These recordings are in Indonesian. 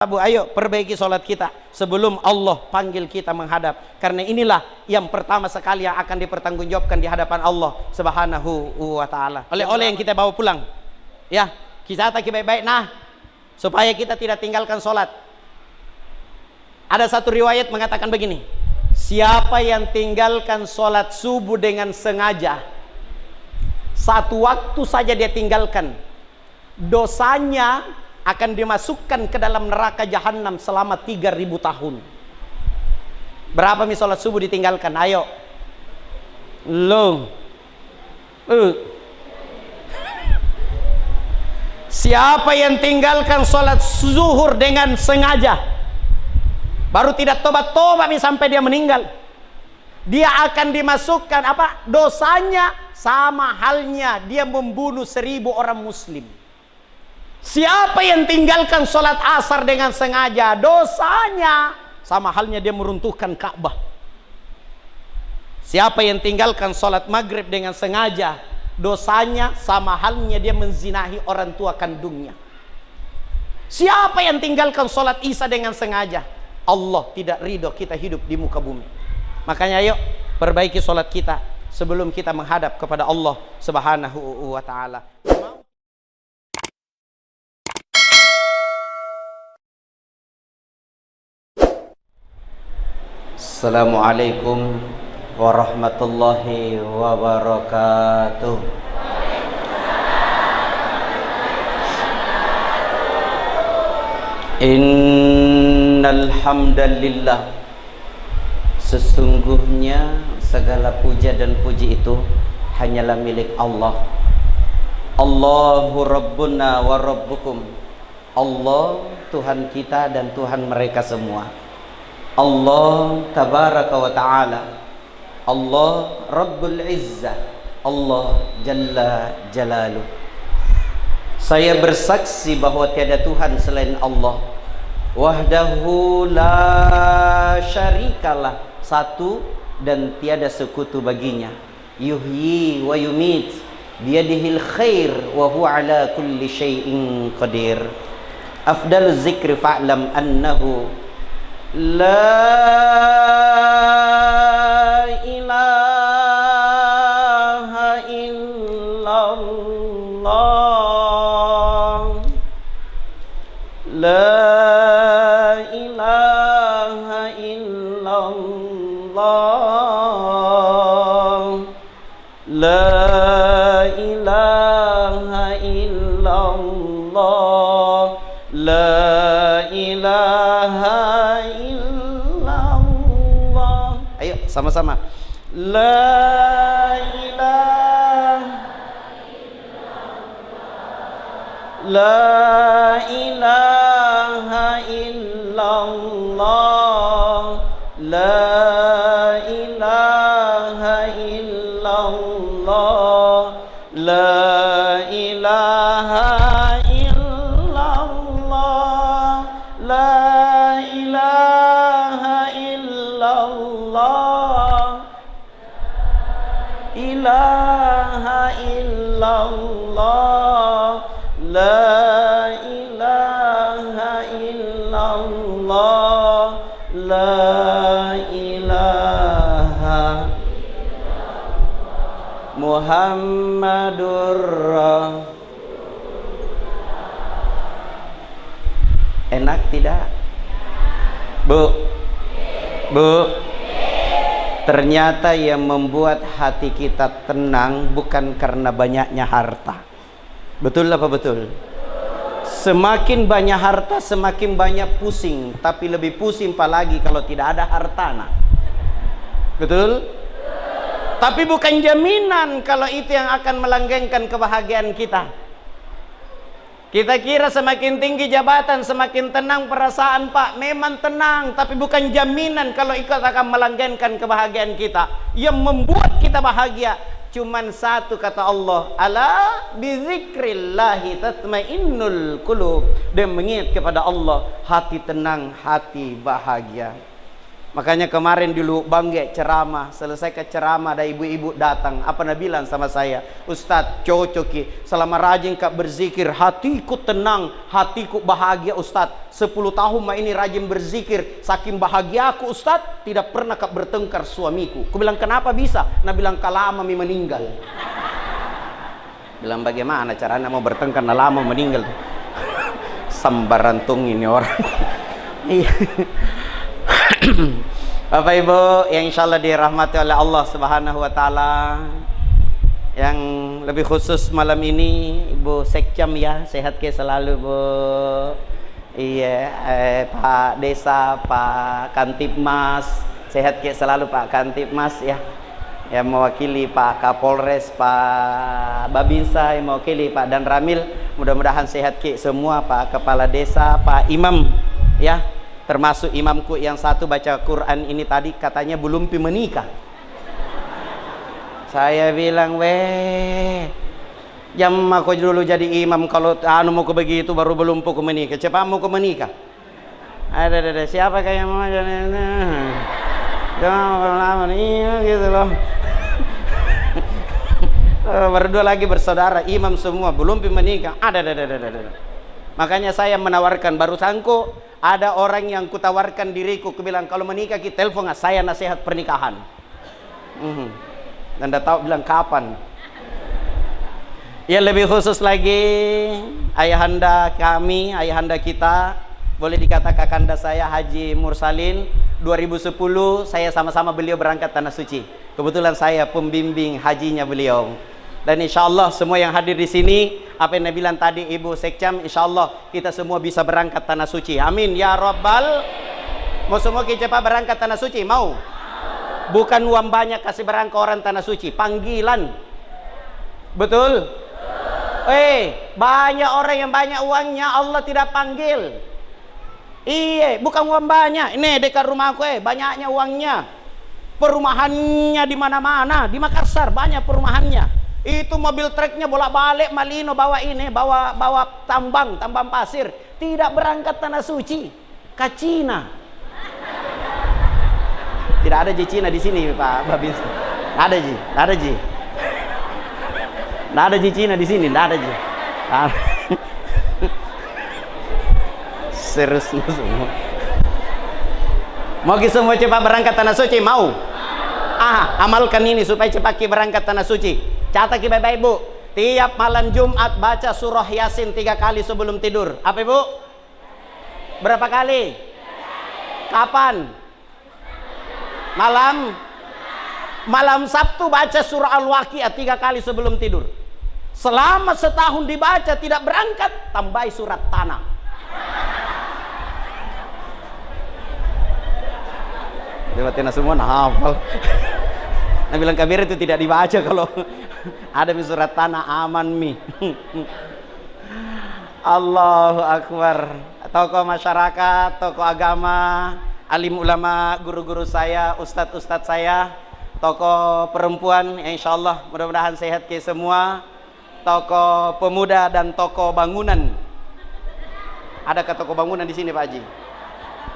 Abu, ayo perbaiki sholat kita sebelum Allah panggil kita menghadap, karena inilah yang pertama sekali yang akan dipertanggungjawabkan di hadapan Allah Subhanahu wa ta'ala. Oleh-oleh yang kita bawa pulang, ya kita baik-baik nah, supaya kita tidak tinggalkan sholat. Ada satu riwayat mengatakan begini, siapa yang tinggalkan sholat subuh dengan sengaja, satu waktu saja dia tinggalkan, dosanya akan dimasukkan ke dalam neraka jahanam selama 3000 tahun. Berapa nih sholat subuh ditinggalkan? Ayo. Siapa yang tinggalkan sholat zuhur dengan sengaja, baru tidak tobat-tobat nih sampai dia meninggal, dia akan dimasukkan apa? Dosanya sama halnya dia membunuh 1000 orang muslim. Siapa yang tinggalkan sholat asar dengan sengaja, dosanya sama halnya dia meruntuhkan Ka'bah. Siapa yang tinggalkan sholat maghrib dengan sengaja, dosanya sama halnya dia menzinahi orang tua kandungnya. Siapa yang tinggalkan sholat isya dengan sengaja, Allah tidak ridho kita hidup di muka bumi. Makanya ayo perbaiki sholat kita sebelum kita menghadap kepada Allah Subhanahu wa ta'ala. Assalamualaikum warahmatullahi wabarakatuh. Innal hamdalillah, sesungguhnya segala puja dan puji itu hanyalah milik Allah. Allahu rabbuna wa rabbukum, Allah Tuhan kita dan Tuhan mereka semua. Allah tabaraka wa ta'ala, Allah Rabbul Izzah, Allah Jalla Jalaluh. Saya bersaksi bahwa tiada Tuhan selain Allah, wahdahu la syarikalah, satu dan tiada sekutu baginya. Yuhyi wa yumit, biyadihil khair wa huwa ala kulli syai'in qadir. Afdaluz zikri fa'lam annahu la ilaha illallah, la ilaha illallah, la ilaha illallah, la ilaha. Ayo sama-sama. La ilaha illallah, la ilaha illallah, la ilaha illallah, la ilaha illallah, la ilaha illallah, ilaha illallah, la ilaha illallah, la ilaha Muhammadur Rasulullah. Enak tidak? Bu, ternyata yang membuat hati kita tenang bukan karena banyaknya harta. Betul apa betul? Semakin banyak harta semakin banyak pusing, tapi lebih pusing apalagi kalau tidak ada harta. Nah, betul? Tapi bukan jaminan kalau itu yang akan melanggengkan kebahagiaan kita. Kita kira semakin tinggi jabatan semakin tenang perasaan, Pak. Memang tenang, tapi bukan jaminan kalau itu akan melanggengkan kebahagiaan kita. Yang membuat kita bahagia cuman satu kata Allah, ala bizikrillahi tatmainnul qulub. Dan mengingat kepada Allah, hati tenang, hati bahagia. Makanya kemarin di Lubuk Bangge ceramah, selesai ke ceramah ada ibu-ibu datang. Apa nak bilang sama saya? Ustadz, cocoki selama rajin kak berzikir, hatiku tenang, hatiku bahagia Ustadz. 10 tahun ini rajin berzikir, saking bahagia aku Ustadz, tidak pernah kak bertengkar suamiku. Aku bilang kenapa bisa? Nah bilang kalama mi meninggal. Bilang bagaimana caranya mau bertengkar nah lama meninggal? Sambarantung ini orang. Iya. Bapak Ibu yang insyaallah dirahmati oleh Allah Subhanahu wa taala, yang lebih khusus malam ini Ibu Sekcam ya, sehat ke selalu Bu. Iya, Pak Desa, Pak Kantipmas, sehat ke selalu Pak Kantipmas ya. Yang mewakili Pak Kapolres, Pak Babinsa, yang mewakili Pak Dan Ramil, mudah-mudahan sehat ke semua, Pak Kepala Desa, Pak Imam ya. Termasuk imamku yang satu baca Quran ini tadi katanya belum menikah. Saya bilang, weh, jam aku dulu jadi imam kalau mau ke begitu baru belum ku menikah. Cepat mau ku menikah. Ada siapa kayak mau jangan lama nih gitu loh. Berdua lagi bersaudara imam semua belum menikah. Ada. Makanya saya menawarkan baru sangko ada orang yang kutawarkan diriku, aku bilang kalau menikah kita telepon saya nasihat pernikahan. Dan dah tahu bilang kapan. Ya lebih khusus lagi ayahanda kami, ayahanda kita, boleh dikata kakanda saya Haji Mursalin. 2010 saya sama-sama beliau berangkat tanah suci. Kebetulan saya pembimbing hajinya beliau. Dan insya Allah semua yang hadir di sini, apa yang bilang tadi Ibu Sekcam, insya Allah kita semua bisa berangkat tanah suci. Amin ya Rabbal. Mau semua kita cepat berangkat tanah suci? Mau? Bukan uang banyak kasih berangkat orang tanah suci, panggilan. Betul? Banyak orang yang banyak uangnya Allah tidak panggil. Iya, bukan uang banyak. Ini dekat rumahku banyaknya uangnya. Perumahannya di mana-mana, di Makassar banyak perumahannya. Itu mobil truknya bolak-balik Malino bawa ini, bawa tambang pasir, tidak berangkat tanah suci ke Cina. Tidak ada di Cina di sini Pak Babins. Ada Ji. Tidak ada di Cina di sini, tidak ada Ji. Seriusnya semua. Mau semua cepat berangkat tanah suci, mau? Amalkan ini supaya cepat berangkat tanah suci. Catat baik-baik Bu, tiap malam Jumat baca surah Yasin 3 kali sebelum tidur. Apa Ibu? Berapa kali? Kapan? Malam Sabtu baca surah Al-Waqiah 3 kali sebelum tidur. Selama setahun dibaca tidak berangkat, tambahi surat tanah. Dewatina semua hafal. Nah bilang kabir itu tidak dibaca kalau ada di surat tanah aman mi. Allahu Akbar. Tokoh masyarakat, tokoh agama, alim ulama, guru-guru saya, ustadz-ustadz saya, tokoh perempuan, ya insya Allah mudah-mudahan sehat ke semua, tokoh pemuda dan tokoh bangunan. Adakah tokoh bangunan di sini Pak Haji?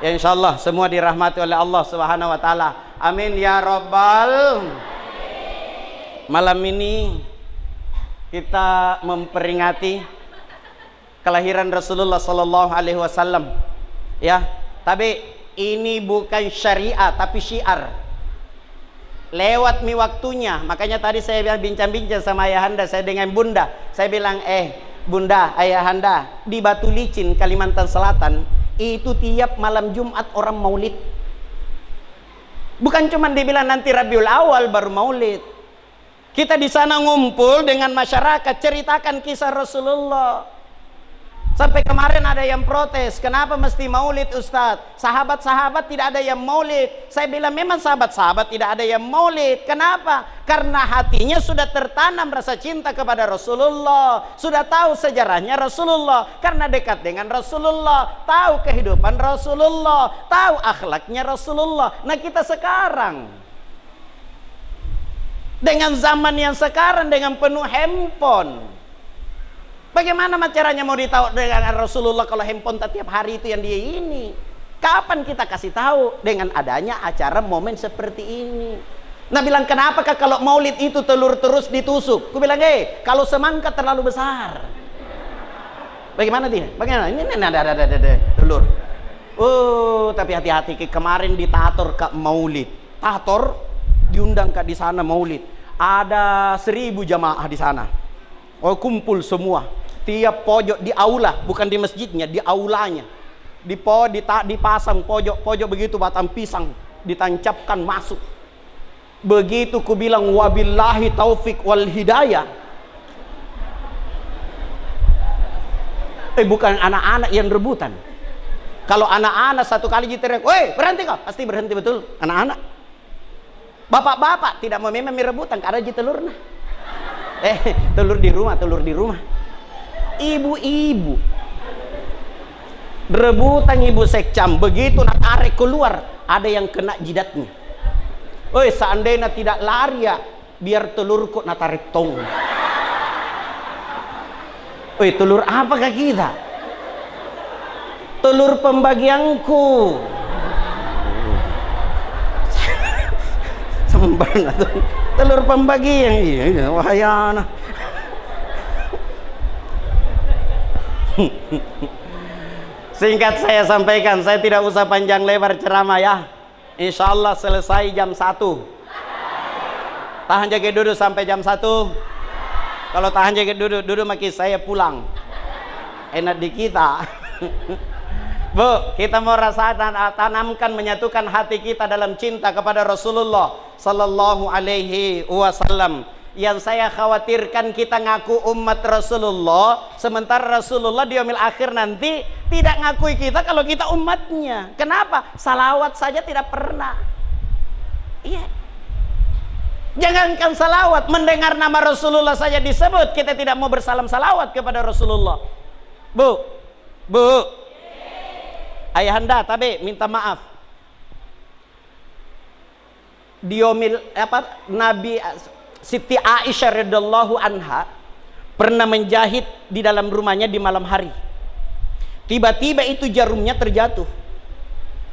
Ya insya Allah semua dirahmati oleh Allah Subhanahu wa taala. Amin ya Rabbal. Malam ini kita memperingati kelahiran Rasulullah sallallahu alaihi wasallam. Ya, tapi ini bukan syariat tapi syiar. Lewat mi waktunya. Makanya tadi saya bincang-bincang sama ayahanda saya dengan bunda. Saya bilang, bunda, ayahanda, di Batu Licin, Kalimantan Selatan, itu tiap malam Jumat orang maulid. Bukan cuma dibilang nanti Rabiul Awal baru maulid. Kita di sana ngumpul dengan masyarakat, ceritakan kisah Rasulullah. Sampai kemarin ada yang protes, kenapa mesti maulid Ustadz? Sahabat-sahabat tidak ada yang maulid. Saya bilang memang sahabat-sahabat tidak ada yang maulid. Kenapa? Karena hatinya sudah tertanam rasa cinta kepada Rasulullah. Sudah tahu sejarahnya Rasulullah. Karena dekat dengan Rasulullah. Tahu kehidupan Rasulullah. Tahu akhlaknya Rasulullah. Nah kita sekarang, dengan zaman yang sekarang, dengan penuh handphone, bagaimana caranya mau ditahu dengan Rasulullah kalau handphone tiap hari itu yang dia ini? Kapan kita kasih tahu? Dengan adanya acara momen seperti ini. Nah bilang, kenapakah kalau maulid itu telur terus ditusuk? Aku bilang, kalau semangka terlalu besar. Bagaimana dia? Bagaimana? Ini ada telur. Oh, tapi hati-hati, kemarin ditator ke maulid. Tator diundang ke di sana maulid. Ada 1000 jamaah di sana. Oh, kumpul semua. Tiap pojok di aula, bukan di masjidnya, di aulanya. Dipasang pojok-pojok begitu batang pisang, ditancapkan masuk. Begitu ku bilang wabillahi taufik wal hidayah. Bukan anak-anak yang rebutan. Kalau anak-anak satu kali teriak, "Woi, berhenti kau!" Pasti berhenti betul anak-anak. Bapak-bapak tidak mau memang rebutan karena telurnya. Telur di rumah. Ibu-ibu rebutan ibu sekcam, begitu nak tarik keluar, ada yang kena jidatnya. Seandainya tidak lari ya, biar telurku nak tarik tong. Telur apakah kita? Telur pembagianku. Sempurna tuh. Telur pembagian. Iya, wahayana. Singkat saya sampaikan, saya tidak usah panjang lebar ceramah ya. Insya Allah selesai jam 1. Tahan jaga duduk sampai jam 1. Kalau tahan jaga duduk makin saya pulang. Enak di kita. Bu, kita mau tanamkan, menyatukan hati kita dalam cinta kepada Rasulullah Sallallahu Alaihi Wasallam. Yang saya khawatirkan kita ngaku umat Rasulullah, sementara Rasulullah di yaumil akhir nanti tidak ngakui kita kalau kita umatnya. Kenapa? Salawat saja tidak pernah. Iya. Jangankan salawat, mendengar nama Rasulullah saja disebut, kita tidak mau bersalam salawat kepada Rasulullah. Bu, ayahanda tabe minta maaf. Diomil Nabi Siti Aisyah radhiyallahu anha pernah menjahit di dalam rumahnya di malam hari. Tiba-tiba itu jarumnya terjatuh.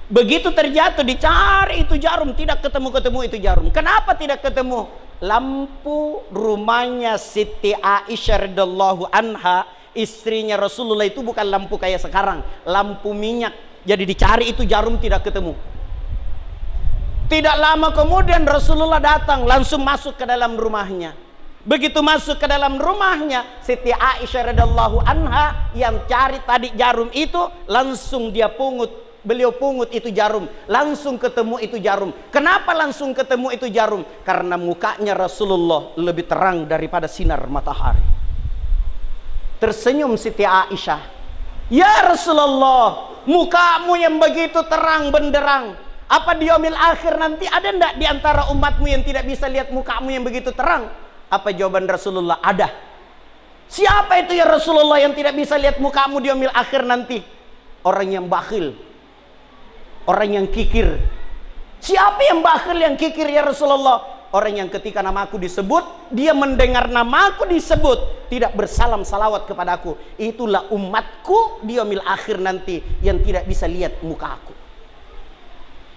Begitu terjatuh, dicari itu jarum, tidak ketemu itu jarum. Kenapa tidak ketemu? Lampu rumahnya Siti Aisyah radhiyallahu anha, istrinya Rasulullah, itu bukan lampu kayak sekarang, lampu minyak. Jadi dicari itu jarum, tidak ketemu. Tidak lama kemudian Rasulullah datang, langsung masuk ke dalam rumahnya. Begitu masuk ke dalam rumahnya, Siti Aisyah radhiyallahu anha yang cari tadi jarum itu, langsung beliau pungut itu jarum, langsung ketemu itu jarum. Kenapa langsung ketemu itu jarum? Karena mukanya Rasulullah lebih terang daripada sinar matahari. Tersenyum Siti Aisyah, "Ya Rasulullah, mukamu yang begitu terang benderang, apa di yaumil akhir nanti ada ndak di antara umatmu yang tidak bisa lihat mukamu yang begitu terang?" Apa jawaban Rasulullah? Ada. Siapa itu ya Rasulullah yang tidak bisa lihat mukamu di yaumil akhir nanti? Orang yang bakhil, orang yang kikir. Siapa yang bakhil, yang kikir ya Rasulullah? Orang yang ketika namaku disebut, dia mendengar namaku disebut, tidak bersalam salawat kepadaku. Itulah umatku di yaumil akhir nanti yang tidak bisa lihat mukaku.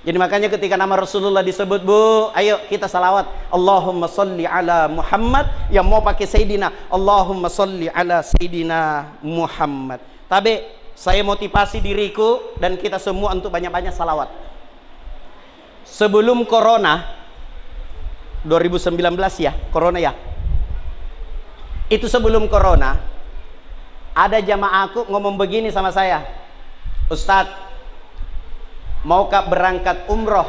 Jadi makanya ketika nama Rasulullah disebut, bu, ayo kita salawat. Allahumma salli ala Muhammad. Yang mau pakai Sayyidina, Allahumma salli ala Sayyidina Muhammad. Tapi saya motivasi diriku dan kita semua untuk banyak-banyak salawat. Sebelum corona 2019 ya, corona ya. Itu sebelum corona, ada jamaahku ngomong begini sama saya, "Ustadz, maukah berangkat umroh,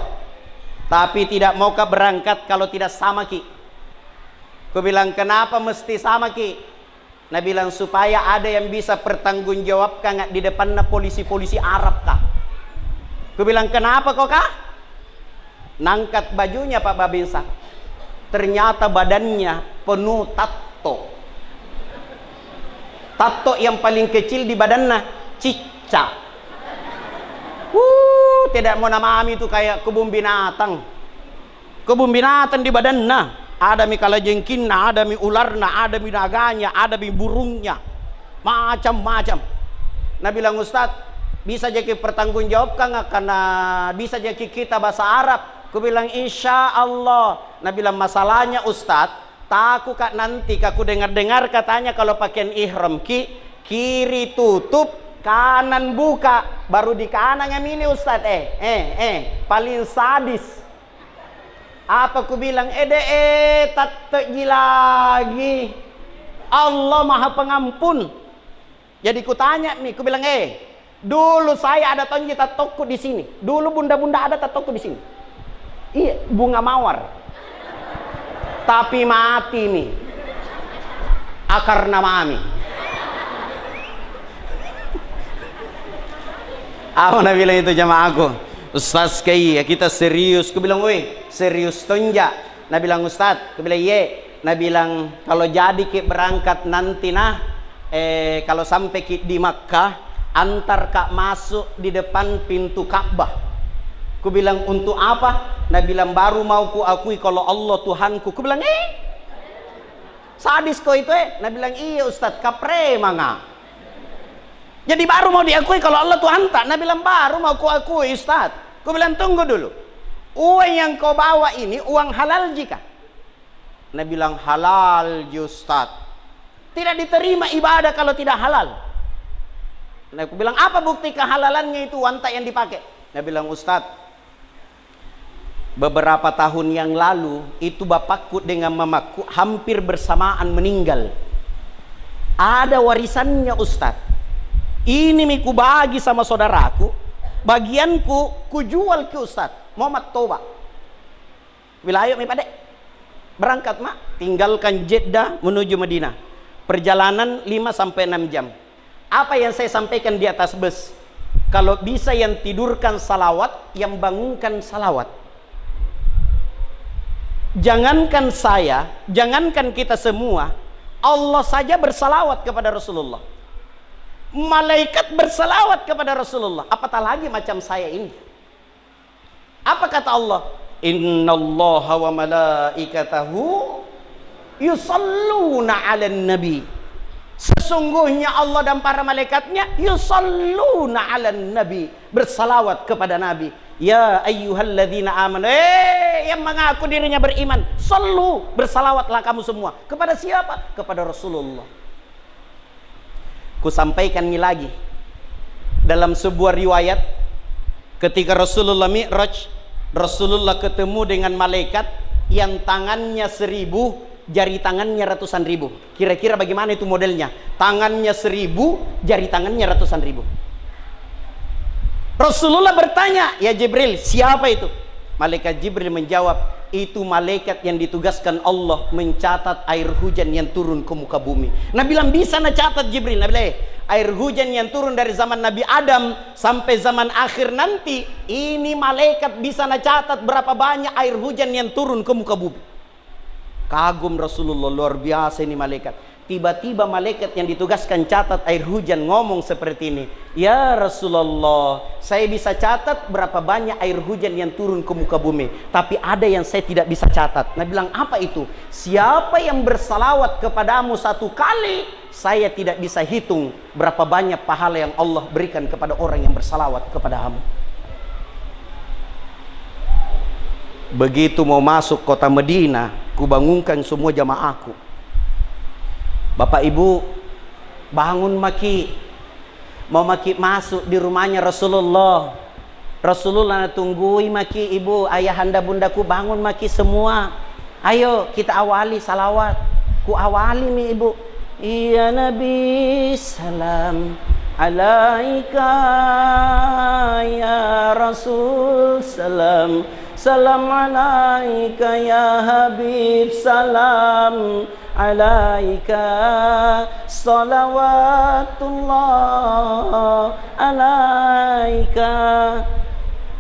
tapi tidak maukah berangkat kalau tidak sama ki?" Aku bilang, "Kenapa mesti sama ki?" Nah bilang, "Supaya ada yang bisa pertanggungjawabkan di depannya polisi-polisi Arab kah?" Aku bilang, "Kenapa kok kah?" Nangkat bajunya Pak Babinsa, ternyata badannya penuh tato. Tato yang paling kecil di badannya cicak. Tidak mau namami itu kayak kebun binatang. Kebun binatang di badannya. Ada mi kalajengkinna, ada mi ularna, ada mi naganya, ada mi burungnya. Macam-macam. Nah bilang, "Ustadz, Bisa jadi pertanggungjawabkan karena bisa jadi kita bahasa Arab. Ku bilang insya Allah. Nah bilang masalahnya Ustadz, takut kak nanti aku dengar katanya kalau pakaian ihram kiri tutup, kanan buka, baru di kanan yang ini Ustadz. Paling sadis. Apa ku bilang? Tak lagi. Allah Maha Pengampun. Jadi ku tanya nih, ku bilang dulu saya ada tonjita toko di sini. Dulu bunda-bunda ada toko di sini. Iya, bunga mawar. Tapi mati nih. Akar nama ami. Aku nak bilang itu jamaahku. Ustaz kayak kita serius. Ku bilang, woi, serius tonja. Nah bilang Ustaz, ku bilang Nah bilang kalau jadi ke berangkat nanti kalau sampai di Makkah, antar kak masuk di depan pintu Ka'bah. Ku bilang untuk apa? Nah bilang baru mau ku akui kalau Allah Tuhanku. Ku bilang sadis kau itu Nah bilang iya Ustadz, kapre manga. Jadi baru mau diakui kalau Allah Tuhan tak. Nah bilang baru mau ku akui Ustadz. Ku bilang tunggu dulu. Uang yang kau bawa ini uang halal jika? Nah bilang halal Ustadz. Tidak diterima ibadah kalau tidak halal. Nah aku bilang apa bukti kehalalannya itu wanita yang dipakai? Nah bilang Ustadz, beberapa tahun yang lalu itu bapakku dengan mamaku hampir bersamaan meninggal. Ada warisannya Ustadz. Ini miku bagi sama saudaraku, bagianku ku jual ke Ustadz. Muhammad Toba. Wilayah mi padek. Berangkat mak, tinggalkan Jeddah menuju Madinah. Perjalanan 5-6 jam. Apa yang saya sampaikan di atas bus? Kalau bisa yang tidurkan salawat, yang bangunkan salawat. Jangankan saya, jangankan kita semua, Allah saja bersalawat kepada Rasulullah. Malaikat bersalawat kepada Rasulullah. Apatah lagi macam saya ini. Apa kata Allah? Innallaha wa malaikatahu yusalluna 'alan nabi. Sesungguhnya Allah dan para malaikatnya yusalluna 'alan nabi, bersalawat kepada nabi. Ya ayyuhalladzina amanu, yang mengaku dirinya beriman, sallu, bersalawatlah kamu semua. Kepada siapa? Kepada Rasulullah. Ku sampaikan ini lagi. Dalam sebuah riwayat, ketika Rasulullah Mi'raj, Rasulullah ketemu dengan malaikat yang tangannya 1000, jari tangannya ratusan ribu. Kira-kira bagaimana itu modelnya? Tangannya 1000, jari tangannya ratusan ribu. Rasulullah bertanya, ya Jibril, siapa itu? Malaikat Jibril menjawab, itu malaikat yang ditugaskan Allah mencatat air hujan yang turun ke muka bumi. Nabi bilang bisa catat Jibril. Nabi bilang air hujan yang turun dari zaman Nabi Adam sampai zaman akhir nanti, ini malaikat bisa catat berapa banyak air hujan yang turun ke muka bumi. Kagum Rasulullah, luar biasa ini malaikat. Tiba-tiba malaikat yang ditugaskan catat air hujan ngomong seperti ini, ya Rasulullah, saya bisa catat berapa banyak air hujan yang turun ke muka bumi, tapi ada yang saya tidak bisa catat. Nabi bilang apa itu? Siapa yang bersalawat kepadamu 1 kali, saya tidak bisa hitung berapa banyak pahala yang Allah berikan kepada orang yang bersalawat kepadamu. Begitu mau masuk kota Madinah, kubangunkan semua jamaahku. Bapak Ibu, bangun maki. Mau maki masuk di rumahnya Rasulullah. Rasulullah tunggui maki ibu, ayahanda bundaku, bangun maki semua. Ayo kita awali salawat. Ku awali nih ibu. Ya Nabi salam alaika, ya Rasul salam. Salam alaika ya Habib, salam alaika, salawatullah alaika.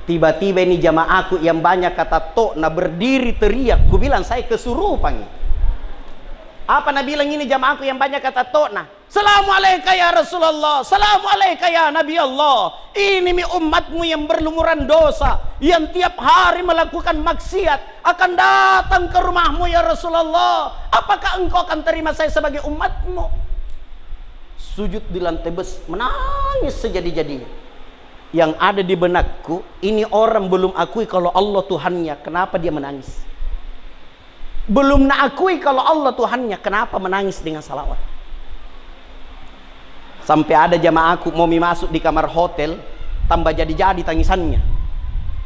Tiba-tiba ini jamaahku yang banyak kata tokna berdiri teriak. Ku bilang saya kesurupan. Apa Nabi bilang ini jamaahku yang banyak kata tokna? Assalamualaikum ya Rasulullah, Assalamualaikum ya Nabi Allah. Ini mi umatmu yang berlumuran dosa, yang tiap hari melakukan maksiat, akan datang ke rumahmu ya Rasulullah. Apakah engkau akan terima saya sebagai umatmu? Sujud di lantai bus, menangis sejadi-jadinya. yang ada di benakku, ini orang belum akui kalau Allah Tuhannya, kenapa dia menangis? Belum nak akui kalau Allah Tuhannya, kenapa menangis dengan salawat? Sampai ada jamaahku mau masuk di kamar hotel, tambah jadi-jadi tangisannya.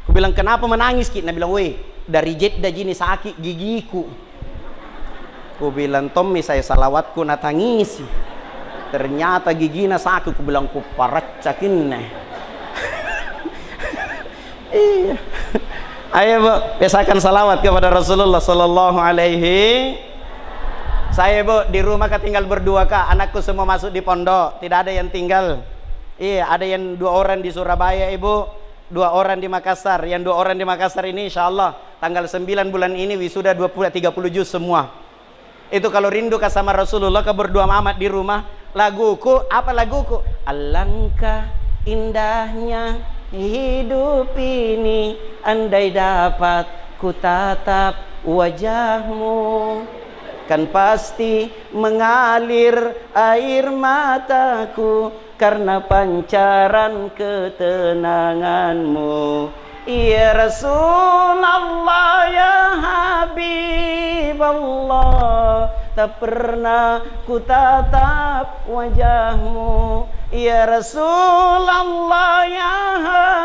Aku bilang, kenapa menangis Ki? Nah bilang, weh, dari Jeddah gini sakit gigiku. Aku bilang, Tommy, saya salawatku na tangisi. Ternyata giginya sakit. Aku bilang, ku paracakin nih. Iya. Ayo Bu, biasakan salawat kepada Rasulullah sallallahu alaihi. Saya Bu di rumah tinggal berdua Kak, anakku semua masuk di pondok, tidak ada yang tinggal. Iya, ada yang 2 orang di Surabaya Ibu, 2 orang di Makassar. Yang 2 orang di Makassar ini insya Allah tanggal 9 bulan ini wisuda 30 juz semua. Itu kalau rindu sama Rasulullah, ke berdua amat di rumah. Laguku, apa laguku? Alangkah indahnya hidup ini, andai dapat ku tatap wajahmu, kan pasti mengalir air mataku karena pancaran ketenanganmu. Ya Rasulullah, ya Habiballah, tak pernah ku tatap wajahmu. Ya Rasulullah, ya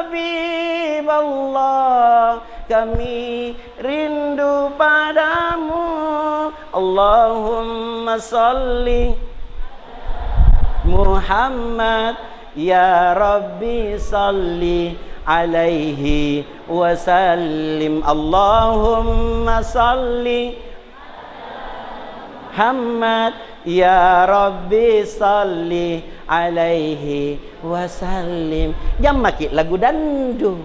Habiballah, kami rindu padamu. Allahumma salli Muhammad, ya Rabbi salli alaihi wasallim. Allahumma salli Muhammad, ya Rabbi salli alaihi wasallim. Jamak lagu dandu.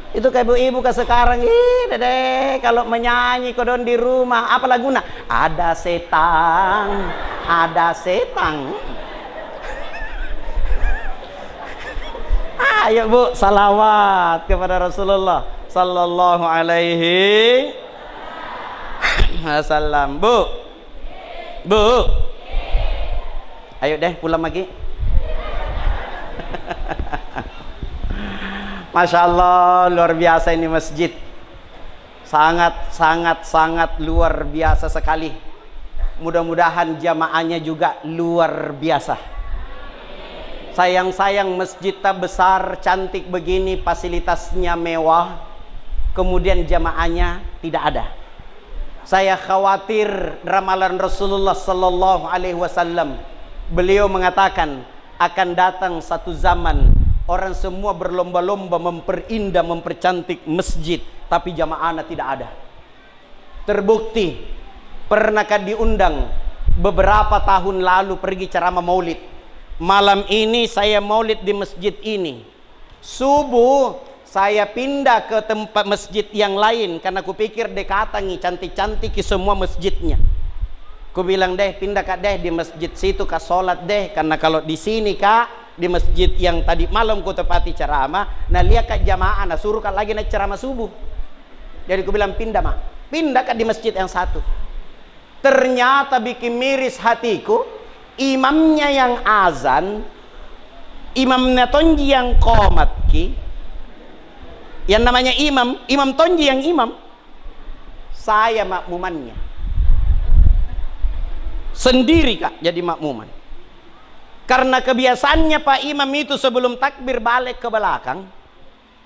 Itu kayak ibu-ibu ke sekarang, dede kalau menyanyi kodon di rumah, apa laguna? Ada setan, ada setan. Ayo Bu, salawat kepada Rasulullah sallallahu alaihi wasallam. Bu, ayo deh pulang lagi. Masya Allah, luar biasa ini masjid. Sangat luar biasa sekali. Mudah-mudahan jamaahnya juga luar biasa. Sayang masjid tak besar, cantik begini, fasilitasnya mewah, kemudian jamaahnya tidak ada. Saya khawatir ramalan Rasulullah sallallahu alaihi wasallam. Beliau mengatakan akan datang satu zaman orang semua berlomba-lomba memperindah, mempercantik masjid, tapi jamaahnya tidak ada. Terbukti, pernahkah diundang beberapa tahun lalu pergi ceramah maulid. Malam ini saya maulid di masjid ini. Subuh saya pindah ke tempat masjid yang lain karena kupikir dekatangi cantik-cantik semua masjidnya. Ku bilang deh pindah Kak deh di masjid situ Kak sholat deh, karena kalau di sini Kak di masjid yang tadi malam ku tepati ceramah, nah lihat Kak jamaah, nah suruh Kak lagi naik ceramah subuh. Jadi ku bilang pindah Kak di masjid yang satu. Ternyata bikin miris hatiku, imamnya yang azan, imamnya tonji yang qomat ki, yang namanya imam tonji yang imam, saya makmumannya sendiri Kak jadi makmuman. Karena kebiasaannya Pak Imam itu sebelum takbir balik ke belakang,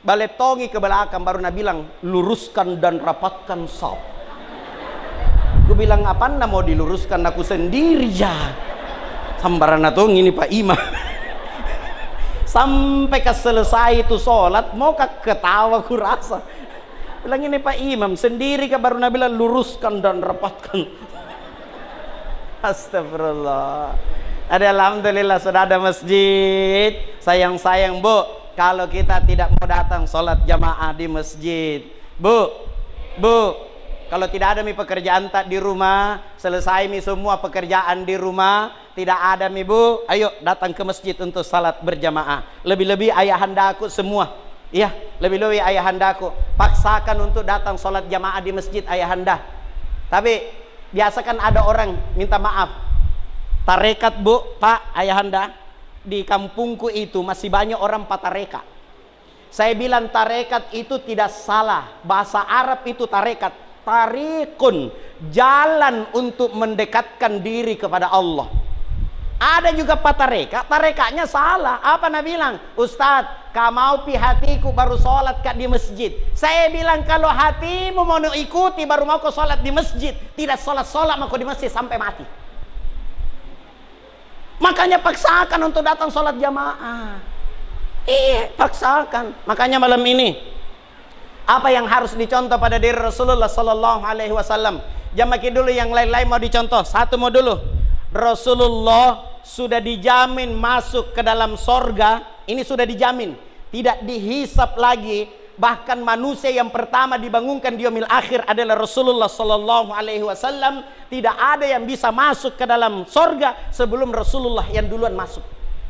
balik tongi ke belakang, baru Nabi bilang luruskan dan rapatkan saf. Aku bilang apaan mau diluruskan, aku sendiri ya. Sambaran tongi ini Pak Imam. Sampai ke selesai itu sholat, mau ketawa ku rasa. Bilang ini Pak Imam sendiri ke, baru Nabi bilang luruskan dan rapatkan. Astagfirullah. Ada alhamdulillah sudah ada masjid. Sayang Bu, kalau kita tidak mau datang sholat jamaah di masjid. Bu, kalau tidak ada pekerjaan tak di rumah, selesai semua pekerjaan di rumah, tidak ada Bu, ayo datang ke masjid untuk salat berjamaah. Lebih-lebih ayahandaku semua, iya, lebih-lebih ayahandaku paksakan untuk datang sholat jamaah di masjid ayahanda. Tapi biasakan ada orang minta maaf, tarekat Bu, Pak, ayahanda, di kampungku itu masih banyak orang patarekat. Saya bilang tarekat itu tidak salah. Bahasa Arab itu tarekat. Tarikun, jalan untuk mendekatkan diri kepada Allah. Ada juga patarekat, tarekatnya salah. Apa Nabi bilang? Ustadz, kau mau pi hatiku baru sholat di masjid. Saya bilang kalau hatimu mau ikuti baru mau kau sholat di masjid. Tidak sholat mau kau di masjid sampai mati. Makanya paksakan untuk datang sholat jamaah. Paksakan. Makanya malam ini, apa yang harus dicontoh pada diri Rasulullah Sallallahu Alaihi Wasallam? Jangan makin dulu yang lain-lain mau dicontoh. Satu mau dulu. Rasulullah sudah dijamin masuk ke dalam sorga. Ini sudah dijamin, tidak dihisap lagi. Bahkan manusia yang pertama dibangunkan di yaumil akhir adalah Rasulullah Sallallahu Alaihi Wasallam. Tidak ada yang bisa masuk ke dalam sorga sebelum Rasulullah yang duluan masuk.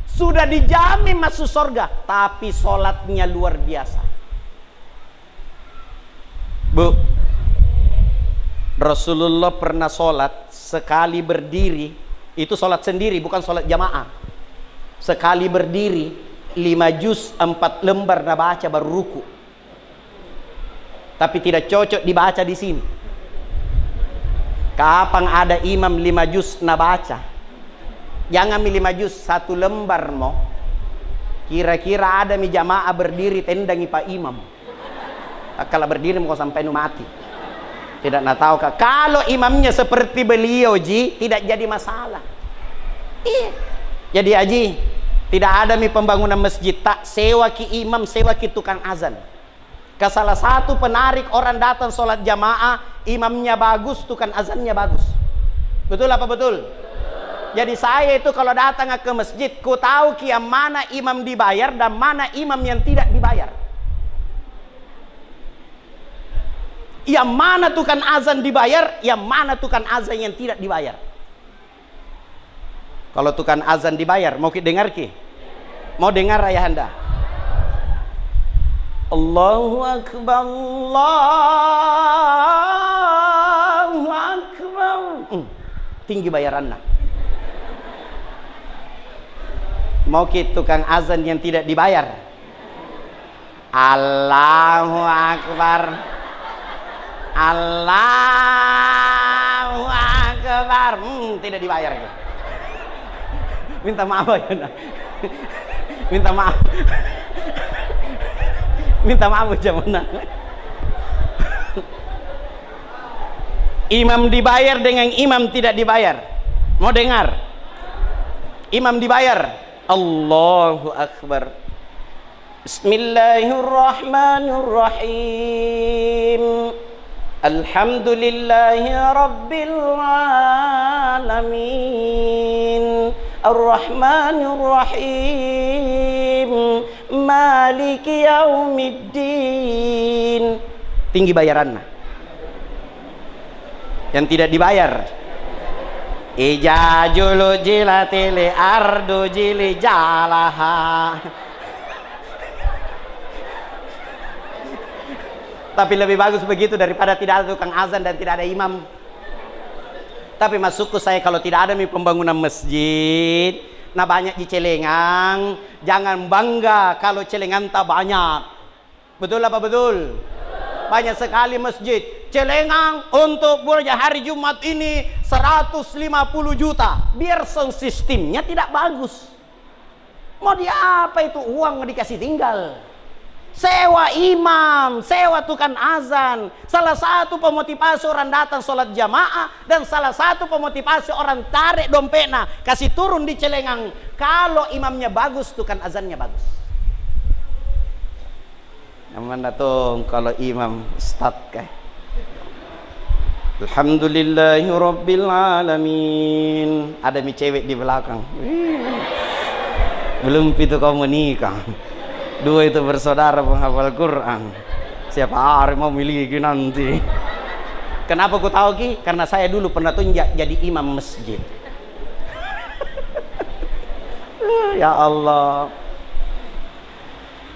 Sudah dijamin masuk sorga, tapi sholatnya luar biasa. Bu, Rasulullah pernah sholat sekali berdiri. Itu sholat sendiri, bukan sholat jamaah. Sekali berdiri 5 juz 4 lembar na baca baru ruku. Tapi tidak cocok dibaca di sini. Kapan ada imam 5 juz na baca? Jangan 5 juz 1 lembar mo. Kira-kira ada mi jamaah berdiri tendangi pak imam. Kalau berdiri mau sampai mati. Tidak nak tahu kah? Kalau imamnya seperti beliau ji, tidak jadi masalah. Jadi haji, tidak ada mi pembangunan masjid tak sewa ki imam, sewa ki tukang azan. Ke salah satu penarik orang datang sholat jamaah, imamnya bagus, tukang azannya bagus. Betul apa betul? Jadi saya itu kalau datang ke masjid, ku tahu ki yang mana imam dibayar dan mana imam yang tidak dibayar. Yang mana tukang azan dibayar, yang mana tukang azan yang tidak dibayar. Kalau tukang azan dibayar, mau kita dengar ki? Mau dengar ayahanda? Allahu Akbar, Allahu Akbar. Tinggi bayarannya. Mau kita tukang azan yang tidak dibayar? Allahu Akbar, Allahu Akbar. Tidak dibayar ya. Minta maaf ya. Minta maaf. Minta maaf aja mana. Imam dibayar dengan imam tidak dibayar. Mau dengar? Imam dibayar. Allahu Akbar. Bismillahirrahmanirrahim. Alhamdulillahi Rabbil Alamin, Ar-Rahmanir-Rahim, Maliki Yaumiddin. Tinggi bayarannya. Yang tidak dibayar, Ija julu jilatili ardu jili jalaha. Tapi lebih bagus begitu daripada tidak ada tukang azan dan tidak ada imam. Tapi masukku saya kalau tidak ada pembangunan masjid, nah banyak di Celengang, jangan bangga kalau Celengan tak banyak. Betul apa betul? Banyak sekali masjid. Celengang untuk bulan hari Jumat ini 150 juta. Biar sound sistemnya tidak bagus. Mau dia apa itu uang dikasih tinggal? Sewa imam, sewa tukang azan. Salah satu pemotivasi orang datang sholat jamaah dan salah satu pemotivasi orang tarik dompetnya kasih turun di Celengang. Kalau imamnya bagus, tukang azannya bagus. Yang mana tuh kalau imam ustad kah? Alhamdulillahi Rabbil Alamin. Ada mi cewek di belakang. Belum itu kau menikah. Dua itu bersaudara penghafal Quran. Siapa hari mau miliki nanti? Kenapa ku tahu ki? Karena saya dulu pernah tunjuk jadi imam masjid. Ya Allah.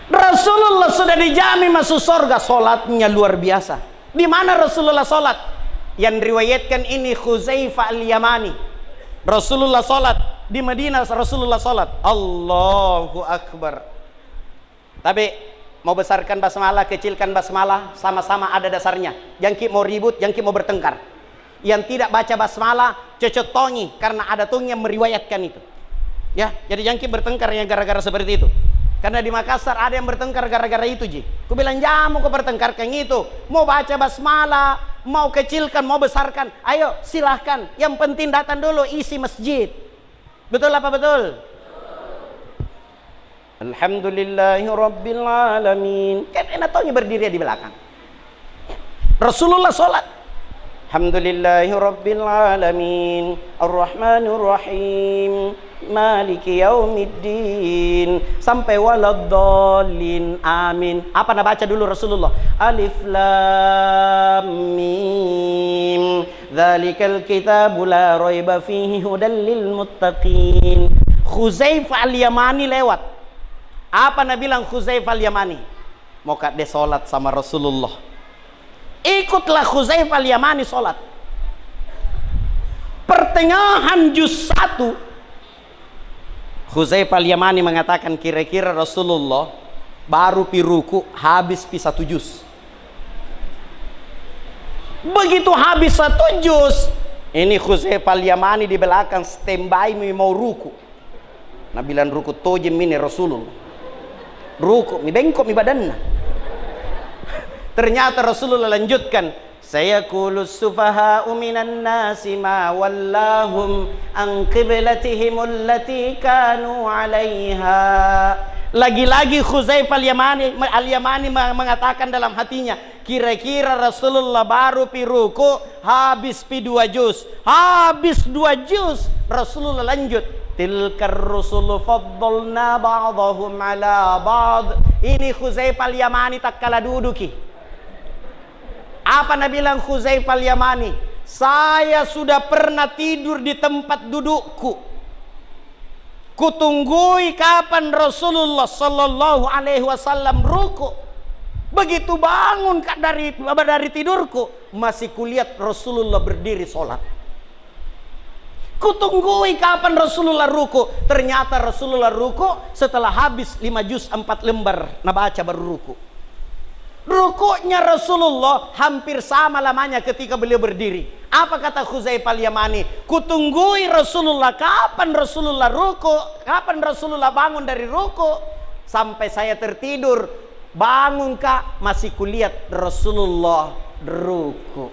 Rasulullah sudah dijamin masuk surga, solatnya luar biasa. Di mana Rasulullah solat? Yang riwayatkan ini Khuzaifah al-Yamani. Rasulullah solat di Madinah Rasulullah salat, Allahu Akbar. Tapi mau besarkan basmalah, kecilkan basmalah, sama-sama ada dasarnya. Yang mau ribut, yang mau bertengkar. Yang tidak baca basmalah cocok tongi, karena ada tongi yang meriwayatkan itu. Ya, jadi yang bertengkar yang gara-gara seperti itu. Karena di Makassar ada yang bertengkar gara-gara itu, Ji. Ku bilang, jamu kau bertengkarkan itu. Mau baca basmalah, mau kecilkan, mau besarkan, ayo silahkan. Yang penting datang dulu isi masjid. Betul apa betul? Alhamdulillahi Rabbil Alamin. Kan enak taunya berdiri di belakang. Rasulullah sholat. Alhamdulillahi Rabbil Alamin, Ar-Rahmanir Rahim, Maliki Yaumiddin, sampai waladdallin, amin. Apa nak baca dulu Rasulullah? Alif Lam Mim, Dzalikal kitabu la raiba fihi hudal lil muttaqin. Khuzaifah al-Yamani lewat. Apa nak bilang Khuzaifah al-Yamani? Mau kat dia solat sama Rasulullah. Ikutlah Khuzaifah al-Yamani sholat. Pertengahan juz 1, Khuzaifah al-Yamani mengatakan kira-kira Rasulullah baru piruku habis pi 1 juz. Begitu habis 1 juz, ini Khuzaifah al-Yamani di belakang standby mau ruku. Nabilan ruku tojem ini Rasulullah. Ruku mi bengkok mi badanna. Ternyata Rasulullah lanjutkan, sayaqulu sufaha'u minan nasi ma wallahum an qiblatihim allati kanu 'alaiha. Lagi-lagi Khuzaifah al-Yamani mengatakan dalam hatinya, kira-kira Rasulullah baru pi ruku habis pi 2 juz. Habis 2 juz Rasulullah lanjut, tilkar rusulu faddalna ba'dahum 'ala ba'd. Ini Khuzaifah al-Yamani tak kalah duduki. Apa nak bilang Khuzaifah al-Yamani? Saya sudah pernah tidur di tempat dudukku. Kutunggui kapan Rasulullah sallallahu alaihi wasallam ruku. Begitu bangun dari tidurku, masih kulihat Rasulullah berdiri sholat. Kutunggui kapan Rasulullah ruku. Ternyata Rasulullah ruku setelah habis 5 juz 4 lembar. Nah baca baru ruku. Rukuknya Rasulullah hampir sama lamanya ketika beliau berdiri. Apa kata Khuzaifah al-Yamani? Kutunggui Rasulullah kapan Rasulullah ruku, kapan Rasulullah bangun dari ruku, sampai saya tertidur. Bangun kak, masih kulihat Rasulullah ruku.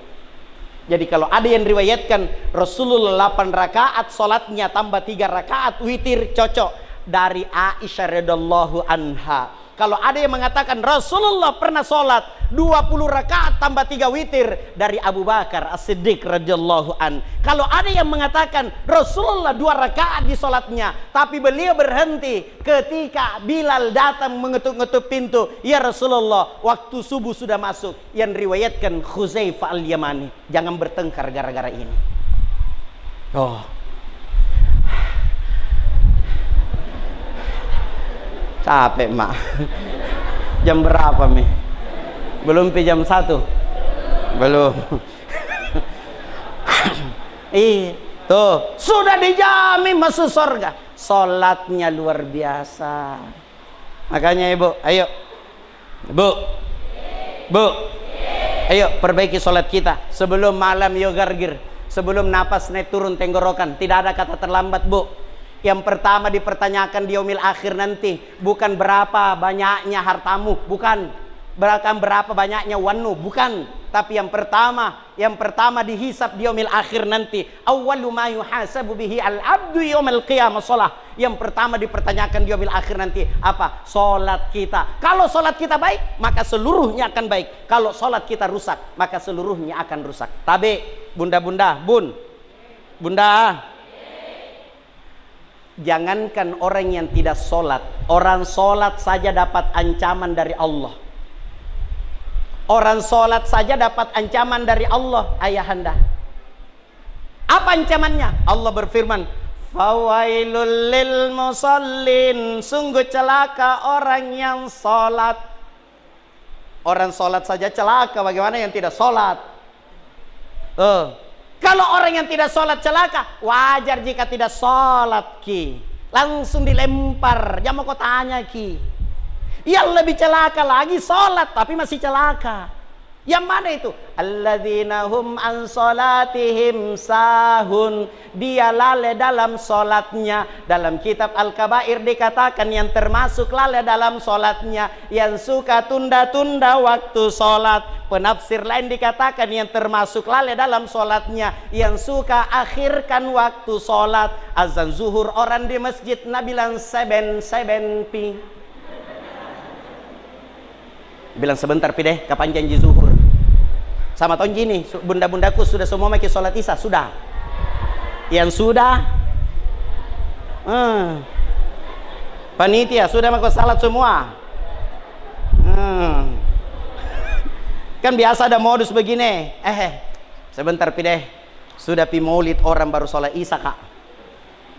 Jadi kalau ada yang riwayatkan Rasulullah 8 rakaat sholatnya tambah 3 rakaat witir, cocok dari Aisyah radhiyallahu anha. Kalau ada yang mengatakan Rasulullah pernah sholat 20 rakaat tambah 3 witir, dari Abu Bakar As-Siddiq radhiyallahu an. Kalau ada yang mengatakan Rasulullah 2 rakaat di sholatnya, tapi beliau berhenti ketika Bilal datang mengetuk-ngetuk pintu, ya Rasulullah waktu subuh sudah masuk. Yang riwayatkan Khuzaifah al-Yamani. Jangan bertengkar gara-gara ini. Oh, capek mak. Jam berapa mi? Belum pi jam 1? Belum. Tuh sudah dijamin masuk surga. Sholatnya luar biasa. Makanya ibu, ayo bu, ayo perbaiki sholat kita sebelum malam yogargir, sebelum napas naik turun tenggorokan. Tidak ada kata terlambat bu. Yang pertama dipertanyakan di yaumil akhir nanti bukan berapa banyaknya hartamu, bukan berapa banyaknya wanu, bukan. Tapi yang pertama dihisab di yaumil akhir nanti. Awwalu ma yuhasabu bihi al-abdu yaumil qiyamah shalah. Yang pertama dipertanyakan di yaumil akhir nanti apa? Salat kita. Kalau salat kita baik, maka seluruhnya akan baik. Kalau salat kita rusak, maka seluruhnya akan rusak. Tabe, bunda-bunda, bunda. Jangankan orang yang tidak sholat, orang sholat saja dapat ancaman dari Allah. Orang sholat saja dapat ancaman dari Allah, ayahanda. Apa ancamannya? Allah berfirman, fawailul lil musallin, sungguh celaka orang yang sholat. Orang sholat saja celaka, bagaimana yang tidak sholat? Kalau orang yang tidak sholat celaka, wajar jika tidak sholat ki. Langsung dilempar. Jangan mau kau tanya ki. Yang lebih celaka lagi sholat tapi masih celaka. Yang mana itu? Alladzina hum an sholatihim sahun. Dia lalai dalam sholatnya. Dalam kitab Al-Kabair dikatakan yang termasuk lalai dalam sholatnya, yang suka tunda-tunda waktu sholat. Penafsir lain dikatakan yang termasuk lalai dalam sholatnya, yang suka akhirkan waktu sholat. Azan zuhur orang di masjid Nabi bilang 7 pi. Bilang sebentar pi deh, kapan janji zuhur? Sama tahun gini, bunda-bundaku sudah semua makin sholat isya, sudah. Yang sudah, panitia sudah makin salat semua. Kan biasa ada modus begini. Sebentar pi deh, sudah pi maulid orang baru sholat isya kak.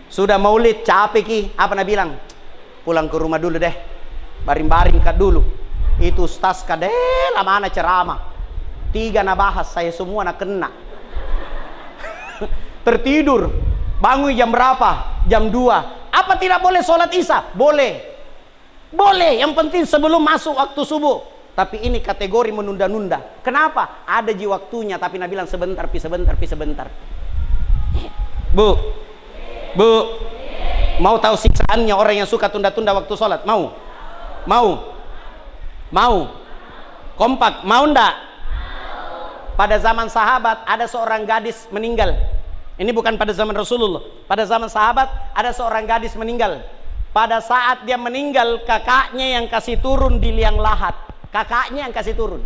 Sudah maulid capek ki, apa nak bilang? Pulang ke rumah dulu deh, baring-baring kak dulu. Itu ustaz kadel mana ceramah 3 na bahas, saya semua nak kena. Tertidur, bangun jam berapa? Jam 2. Apa tidak boleh sholat isya? Boleh. Boleh, yang penting sebelum masuk waktu subuh. Tapi ini kategori menunda-nunda. Kenapa? Ada ji waktunya, tapi Nabi bilang sebentar pi, sebentar pi, sebentar. Bu, mau tahu siksaannya orang yang suka tunda-tunda waktu sholat? Mau? Kompak, mau ndak? Pada zaman sahabat ada seorang gadis meninggal. Ini bukan pada zaman Rasulullah. Pada zaman sahabat ada seorang gadis meninggal. Pada saat dia meninggal, kakaknya yang kasih turun di liang lahat. Kakaknya yang kasih turun.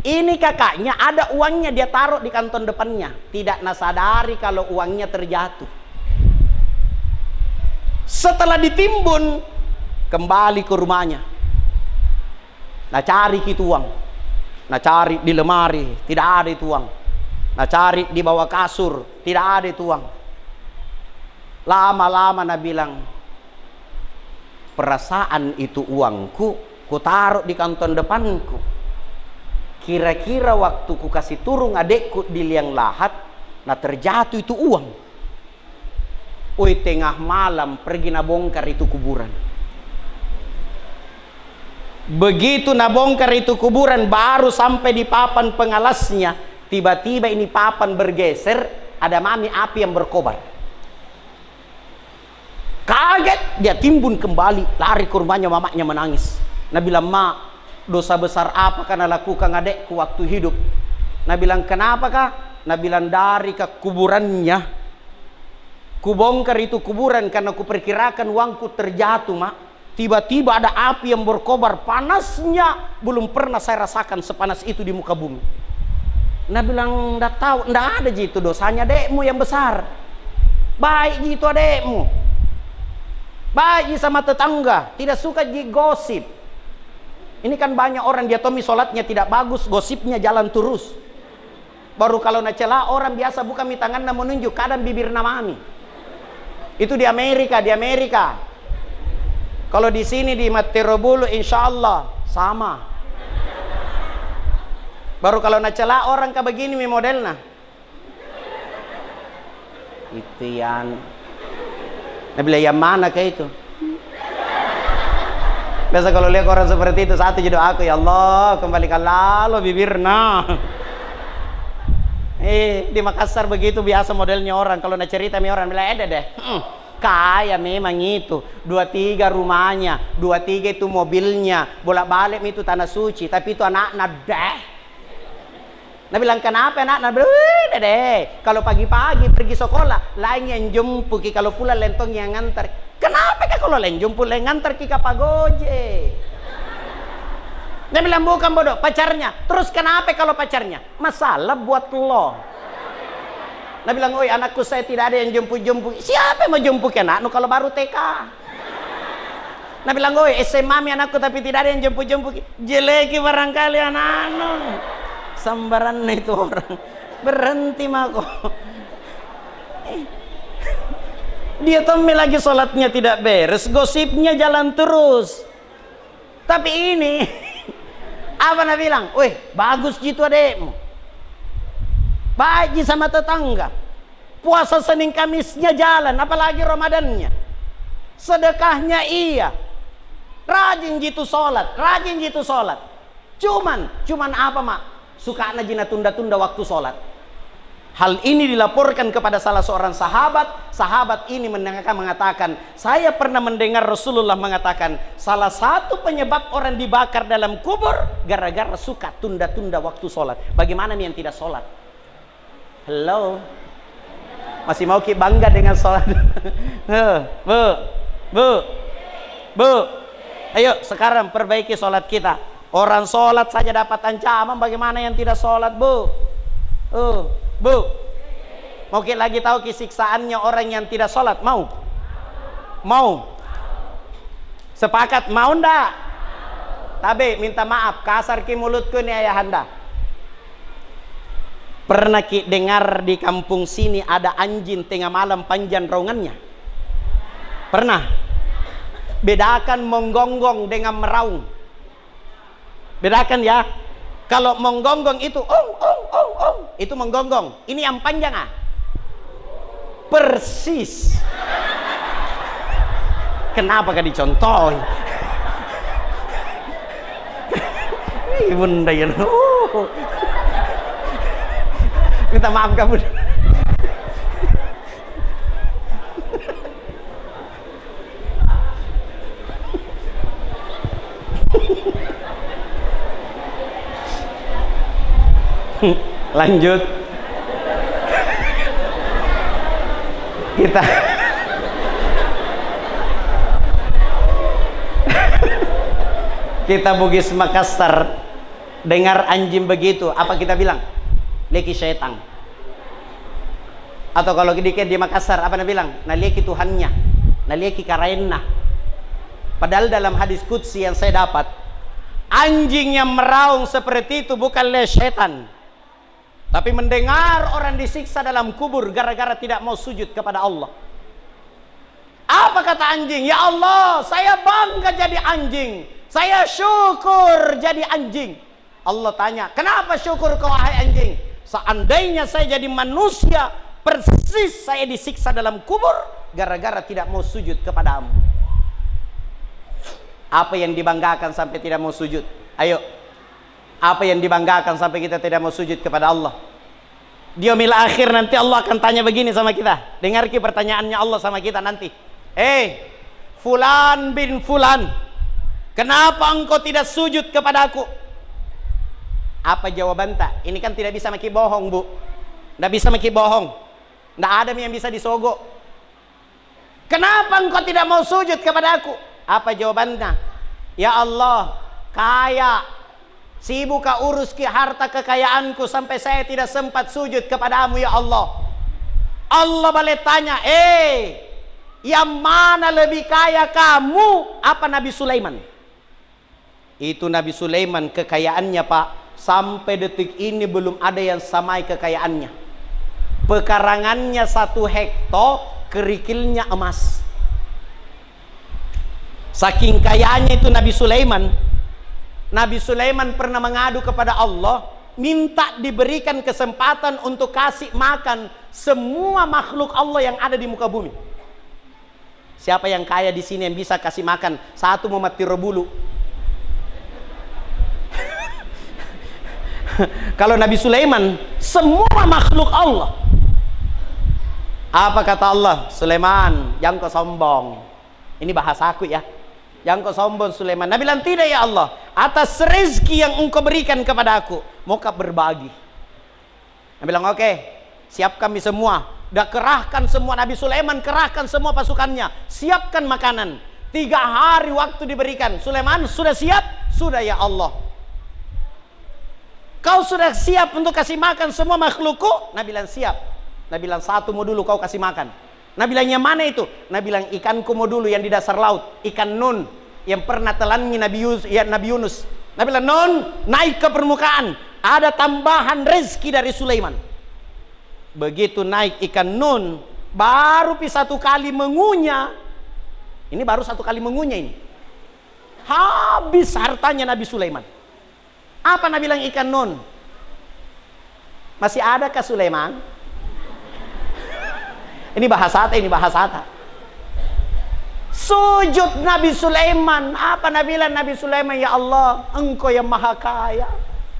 Ini kakaknya ada uangnya, dia taruh di kantong depannya. Tidak nasadari kalau uangnya terjatuh. Setelah ditimbun, kembali ke rumahnya. Nah cari gitu uang. Nah cari di lemari, tidak ada itu uang. Nah cari di bawah kasur, tidak ada itu uang. Lama-lama Nabi bilang, perasaan itu uangku, ku taruh di kantong depanku. Kira-kira waktu ku kasih turun adekku di liang lahat, nah terjatuh itu uang. Oi tengah malam pergi nabongkar itu kuburan. Begitu nabongkar itu kuburan, baru sampai di papan pengalasnya, tiba-tiba ini papan bergeser, ada mami api yang berkobar. Kaget, dia timbun kembali, lari ke rumahnya, mamanya menangis. Nabi bilang, "Ma, dosa besar apa karena lakukan adekku waktu hidup?" Nabi bilang, "Kenapa kak?" Nabi bilang, "Dari ke kuburannya, kubongkar itu kuburan karena kuperkirakan uangku terjatuh, Mak. Tiba-tiba ada api yang berkobar, panasnya belum pernah saya rasakan sepanas itu di muka bumi." Nabi bilang, "Nggak tahu, nggak ada gitu, dosanya adekmu yang besar. Baik gitu adekmu, baik sama tetangga, tidak suka gosip. Ini kan banyak orang dia tomi sholatnya tidak bagus, gosipnya jalan terus. Baru kalau nak celah orang biasa buka mi tangan na menunjuk, kadang bibir namami. Itu di Amerika, Kalau di sini di Matirobulu insya Allah sama. Baru kalau nak celah orang kayak begini mi modelnya. Itu yang Nabi bilang, yang mana kayak itu? Biasa kalau lihat orang seperti itu, satu jadi aku, ya Allah kembalikan lalu bibirna. Di Makassar begitu biasa modelnya orang. Kalau nak cerita mi orang bilang, deh. Kaya memang itu, 2-3 rumahnya, 2-3 itu mobilnya, bolak-balik itu tanah suci, tapi itu anak-anak deh. Nabi bilang, kenapa anak-anak? Deh, kalau pagi-pagi pergi sekolah, lain yang jemput, kalau pula lentong yang ngantar. Kenapa kalau lain jemput, lain ngantar kika pagoje? Nabi bilang, bukan bodoh, pacarnya. Terus kenapa kalau pacarnya? Masalah buat lo. Nabi bilang, oi anakku saya tidak ada yang jemput-jemput. Siapa yang mau jemput anakku kalau baru TK? Nabi bilang, oi SMA mi anakku tapi tidak ada yang jemput-jemput. Jeleki barangkali anak-anak. Sambaran itu orang. Berhenti mako. Dia tommy lagi sholatnya tidak beres, gosipnya jalan terus. Tapi ini apa Nabi bilang, weh bagus gitu adekmu. Pak Haji sama tetangga. Puasa Senin Kamisnya jalan, apalagi Ramadannya. Sedekahnya iya. Rajin gitu sholat, rajin gitu sholat. Cuman apa mak? Suka najina tunda-tunda waktu sholat. Hal ini dilaporkan kepada salah seorang sahabat. Sahabat ini mengatakan, saya pernah mendengar Rasulullah mengatakan, salah satu penyebab orang dibakar dalam kubur gara-gara suka tunda-tunda waktu sholat. Bagaimana yang tidak sholat? Hello, masih mau ki bangga dengan sholat? Bu, ayo sekarang perbaiki sholat kita. Orang sholat saja dapat ancaman, bagaimana yang tidak sholat, Bu? Bu, mau kita lagi tahu siksaannya orang yang tidak sholat? Mau? Sepakat? Mau ndak? Tapi minta maaf, kasar ki mulutku nih ayahanda. Pernah ki dengar di kampung sini ada anjing tengah malam panjang raungannya? Pernah? Bedakan menggonggong dengan meraung. Bedakan ya. Kalau menggonggong itu itu menggonggong. Ini yang panjang persis. Kenapa gak dicontoh? Bunda ya. Minta maaf kamu. Lanjut. Kita Bugis Makassar dengar anjing begitu, apa kita bilang? Leki syaitan. Atau kalau dikit di Makassar apa bilang? Nalieki Tuhannya, nalieki karaenna. Padahal dalam hadis qudsi yang saya dapat, anjing yang meraung seperti itu bukanlah syaitan, tapi mendengar orang disiksa dalam kubur gara-gara tidak mau sujud kepada Allah. Apa kata anjing? Ya Allah, saya bangga jadi anjing, saya syukur jadi anjing. Allah tanya, kenapa syukur kau wahai anjing? Seandainya saya jadi manusia, persis saya disiksa dalam kubur gara-gara tidak mau sujud kepadamu. Apa yang dibanggakan sampai tidak mau sujud? Ayo, apa yang dibanggakan sampai kita tidak mau sujud kepada Allah? Di yaumil akhir nanti Allah akan tanya begini sama kita. Dengar ki pertanyaannya Allah sama kita nanti. Fulan bin Fulan, kenapa engkau tidak sujud kepadaku? Apa jawaban tak? Ini kan tidak bisa maki bohong, Bu. Tidak bisa maki bohong. Tidak ada yang bisa disogok. Kenapa engkau tidak mau sujud kepada aku? Apa jawabannya? Ya Allah, kaya, sibuk urus ki harta kekayaanku sampai saya tidak sempat sujud kepadamu ya Allah. Allah boleh tanya, yang mana lebih kaya kamu? Apa Nabi Sulaiman? Itu Nabi Sulaiman kekayaannya Pak, sampai detik ini belum ada yang samai kekayaannya. Pekarangannya 1 hektar, kerikilnya emas. Saking kayaannya itu Nabi Sulaiman. Nabi Sulaiman pernah mengadu kepada Allah, minta diberikan kesempatan untuk kasih makan semua makhluk Allah yang ada di muka bumi. Siapa yang kaya di sini yang bisa kasih makan satu Muhammad Tirobulu? Kalau Nabi Sulaiman, semua makhluk Allah. Apa kata Allah? Sulaiman, jangan kau sombong. Ini bahasaku ya. Jangan kau sombong Sulaiman. Nabi bilang, tidak ya Allah, atas rezeki yang engkau berikan kepada aku, mau kau berbagi. Nabi bilang, oke, siap kami semua. Dah kerahkan semua, Nabi Sulaiman kerahkan semua pasukannya, siapkan makanan. 3 hari waktu diberikan. Sulaiman, sudah siap? Sudah ya Allah. Kau sudah siap untuk kasih makan semua makhlukku? Nabi bilang siap. Nabi bilang, satu mau dulu kau kasih makan. Nabi bilang, yang mana itu? Nabi bilang, ikanku mau dulu yang di dasar laut, ikan nun yang pernah telannya Nabi Yunus. Nabi bilang, nun naik ke permukaan, ada tambahan rezeki dari Sulaiman. Begitu naik ikan nun, baru satu kali mengunyah. Ini baru 1 kali mengunyah ini, habis hartanya Nabi Sulaiman. Apa Nabi bilang ikan nun? Masih adakah Sulaiman? Ini bahasa Hatta. Sujud Nabi Sulaiman. Apa bilang Nabi Sulaiman? Ya Allah, Engkau yang maha kaya,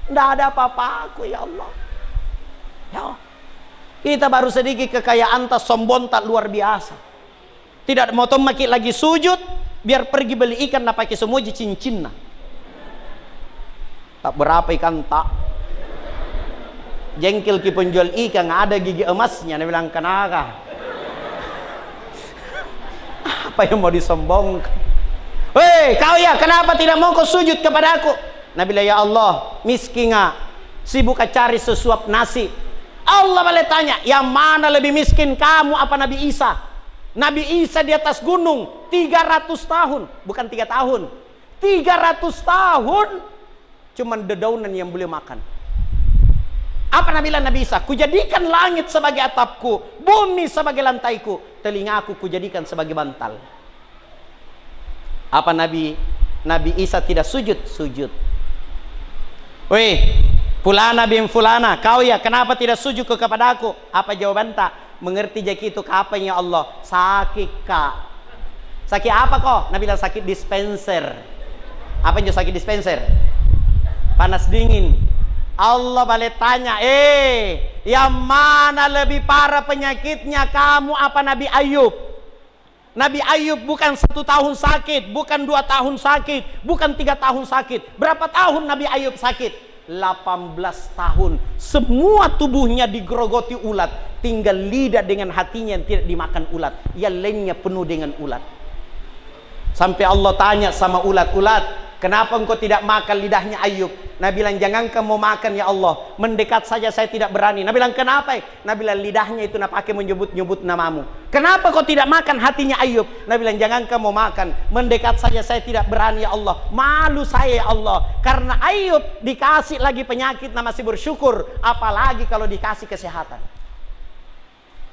tidak ada apa-apa aku, ya Allah. Ya, kita baru sedikit kekayaan tak sombong tak luar biasa. Tidak mau makin lagi sujud, biar pergi beli ikan nak pakai semua cincin. Tak berapa ikan tak. Jengkel ki penjual ikan ada gigi emasnya. Dia bilang, kenapa? Apa yang mau disombongkan? Hei kau ya, kenapa tidak mau kau sujud kepada aku? Nabi bilang, ya Allah, miskin sibuk cari sesuap nasi. Allah boleh tanya, yang mana lebih miskin, kamu apa Nabi Isa? Nabi Isa di atas gunung 300 tahun, bukan 3 tahun, 300 tahun cuman dedaunan yang boleh makan. Apa Nabi bilang Nabi Isa? Kujadikan langit sebagai atapku, bumi sebagai lantaiku, telingaku kujadikan sebagai bantal. Apa Nabi Isa tidak sujud? Sujud. Weh, fulana bin fulana, kau ya kenapa tidak sujud kepada aku? Apa jawaban tak? Mengerti jadi itu kapan ya Allah? Sakit kak. Sakit apa kok? Nabi bilang sakit dispenser. Apa yang sakit dispenser? Panas dingin. Allah balik tanya, yang mana lebih parah penyakitnya, kamu apa Nabi Ayub? Nabi Ayub bukan 1 tahun sakit, bukan 2 tahun sakit, bukan 3 tahun sakit. Berapa tahun Nabi Ayub sakit? 18 tahun. Semua tubuhnya digerogoti ulat, tinggal lidah dengan hatinya yang tidak dimakan ulat, yang lainnya penuh dengan ulat. Sampai Allah tanya sama ulat-ulat, kenapa engkau tidak makan lidahnya Ayub? Nabi bilang, jangan kamu makan ya Allah, mendekat saja saya tidak berani. Nabi bilang, kenapa? Nabi bilang, lidahnya itu nak pakai menyebut-nyebut namamu. Kenapa kau tidak makan hatinya Ayub? Nabi bilang, jangan kamu makan, mendekat saja saya tidak berani ya Allah. Malu saya ya Allah, karena Ayub dikasih lagi penyakit nah masih bersyukur, apalagi kalau dikasih kesehatan.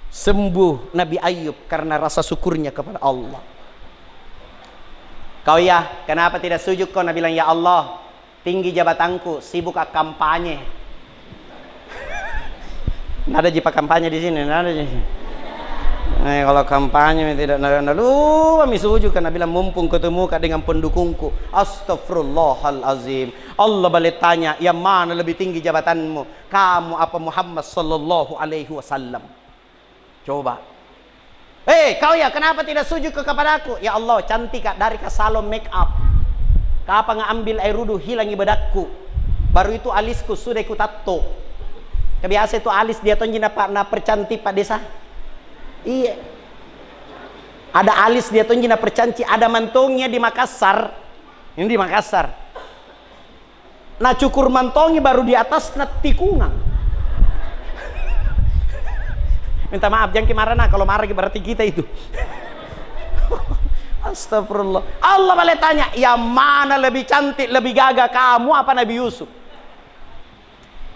Sembuh Nabi Ayub karena rasa syukurnya kepada Allah. Kau ya, kenapa tidak sujud kau? Nabi bilang, ya Allah, tinggi jabatanku, sibuk kampanye. Nggak ada jipa kampanye di sini, nggak ada di sini. Kalau kampanye tidak ada, lu kami sujud karena bilang mumpung ketemu dengan pendukungku. Astagfirullahalazim. Allah balik tanya, yang mana lebih tinggi jabatanmu? Kamu apa Muhammad sallallahu alaihi wasallam? Coba. Kau ya kenapa tidak sujud kepada aku? Ya Allah, cantik kak dari ke salon make up. Kapan ngambil air wudhu hilangi bedakku. Baru itu alisku sudah ku tato. Kebiasa itu alis dia tonjin na percantik Pak Desa. Iya. Ada alis dia tonjin na percantik, ada mantongnya di Makassar. Ini di Makassar. Nah cukur mantongi baru di atas na tikungan. Minta maaf, jangan marah nah, kalau marah berarti kita itu. Astagfirullah. Allah boleh tanya, yang mana lebih cantik, lebih gagah, kamu apa Nabi Yusuf?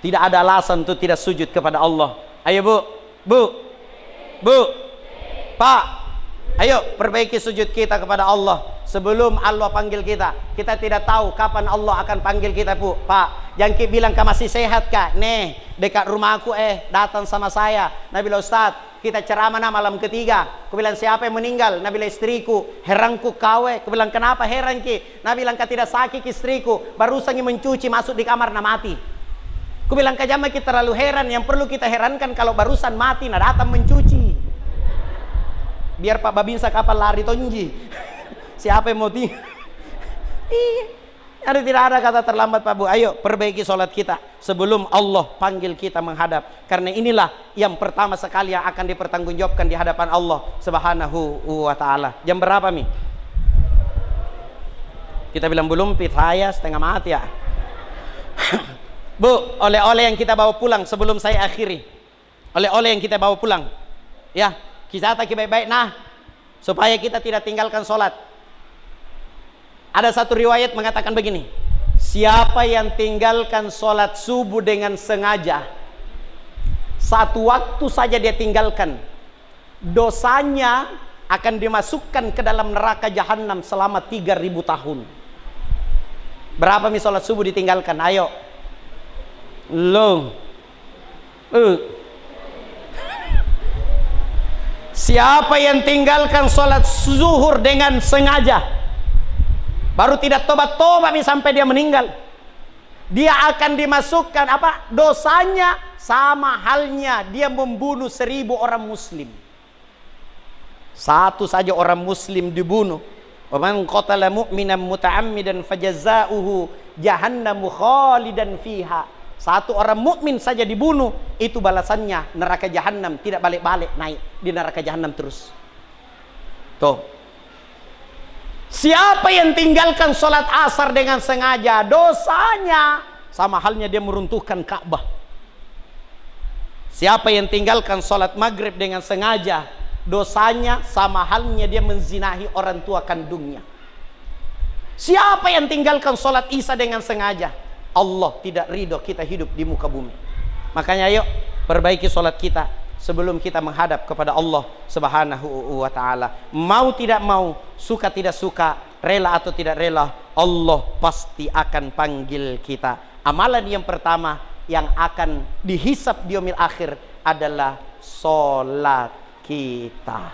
Tidak ada alasan untuk tidak sujud kepada Allah. Ayo Bu, Pak, ayo perbaiki sujud kita kepada Allah sebelum Allah panggil kita. Kita tidak tahu kapan Allah akan panggil kita, Bu. Pak, yang ki bilang kau masih sehat kak? Nih dekat rumahku datang sama saya. Nabi bilang, Ustaz, kita ceramah malam ketiga. Aku bilang, siapa yang meninggal? Nabi bilang, istriku. Heranku kau. Aku bilang, kenapa heran ki? Nabi bilang, kau tidak sakit istriku, barusan mencuci masuk di kamar na mati. Aku bilang, kajama kita terlalu heran. Yang perlu kita herankan kalau barusan mati nah datang mencuci. Biar Pak Babinsa kapal lari tonji. Siapa yang mau tinggal? Ada tidak ada kata terlambat Pak Bu. Ayo perbaiki sholat kita sebelum Allah panggil kita menghadap. Karena inilah yang pertama sekali yang akan dipertanggungjawabkan di hadapan Allah Subhanahu wa ta'ala. Jam berapa Mi? Kita bilang belum, saya setengah mati ya. Bu, oleh-oleh yang kita bawa pulang sebelum saya akhiri. Oleh-oleh yang kita bawa pulang. Ya, kita baik-baik nah supaya kita tidak tinggalkan sholat. Ada satu riwayat mengatakan begini, siapa yang tinggalkan sholat subuh dengan sengaja, satu waktu saja dia tinggalkan, dosanya akan dimasukkan ke dalam neraka jahanam selama 3000 tahun. Berapa mi sholat subuh ditinggalkan? Ayo. Lo Siapa yang tinggalkan sholat zuhur dengan sengaja, baru tidak tobat-tobat sampai dia meninggal, dia akan dimasukkan apa? Dosanya sama halnya dia membunuh 1000 orang muslim. Satu saja orang muslim dibunuh. Wa man qatala mu'minan muta'ammidan fajaza'uhu jahannamu khalidan fiha. Satu orang mukmin saja dibunuh, itu balasannya neraka jahanam, tidak balik-balik naik di neraka jahanam terus. Tuh. Siapa yang tinggalkan sholat asar dengan sengaja, dosanya sama halnya dia meruntuhkan Ka'bah. Siapa yang tinggalkan sholat maghrib dengan sengaja, dosanya sama halnya dia menzinahi orang tua kandungnya. Siapa yang tinggalkan sholat isya dengan sengaja, Allah tidak ridho kita hidup di muka bumi. Makanya ayo perbaiki sholat kita sebelum kita menghadap kepada Allah Subhanahu wa ta'ala. Mau tidak mau, suka tidak suka, rela atau tidak rela, Allah pasti akan panggil kita. Amalan yang pertama yang akan dihisap di yaumil akhir adalah sholat kita.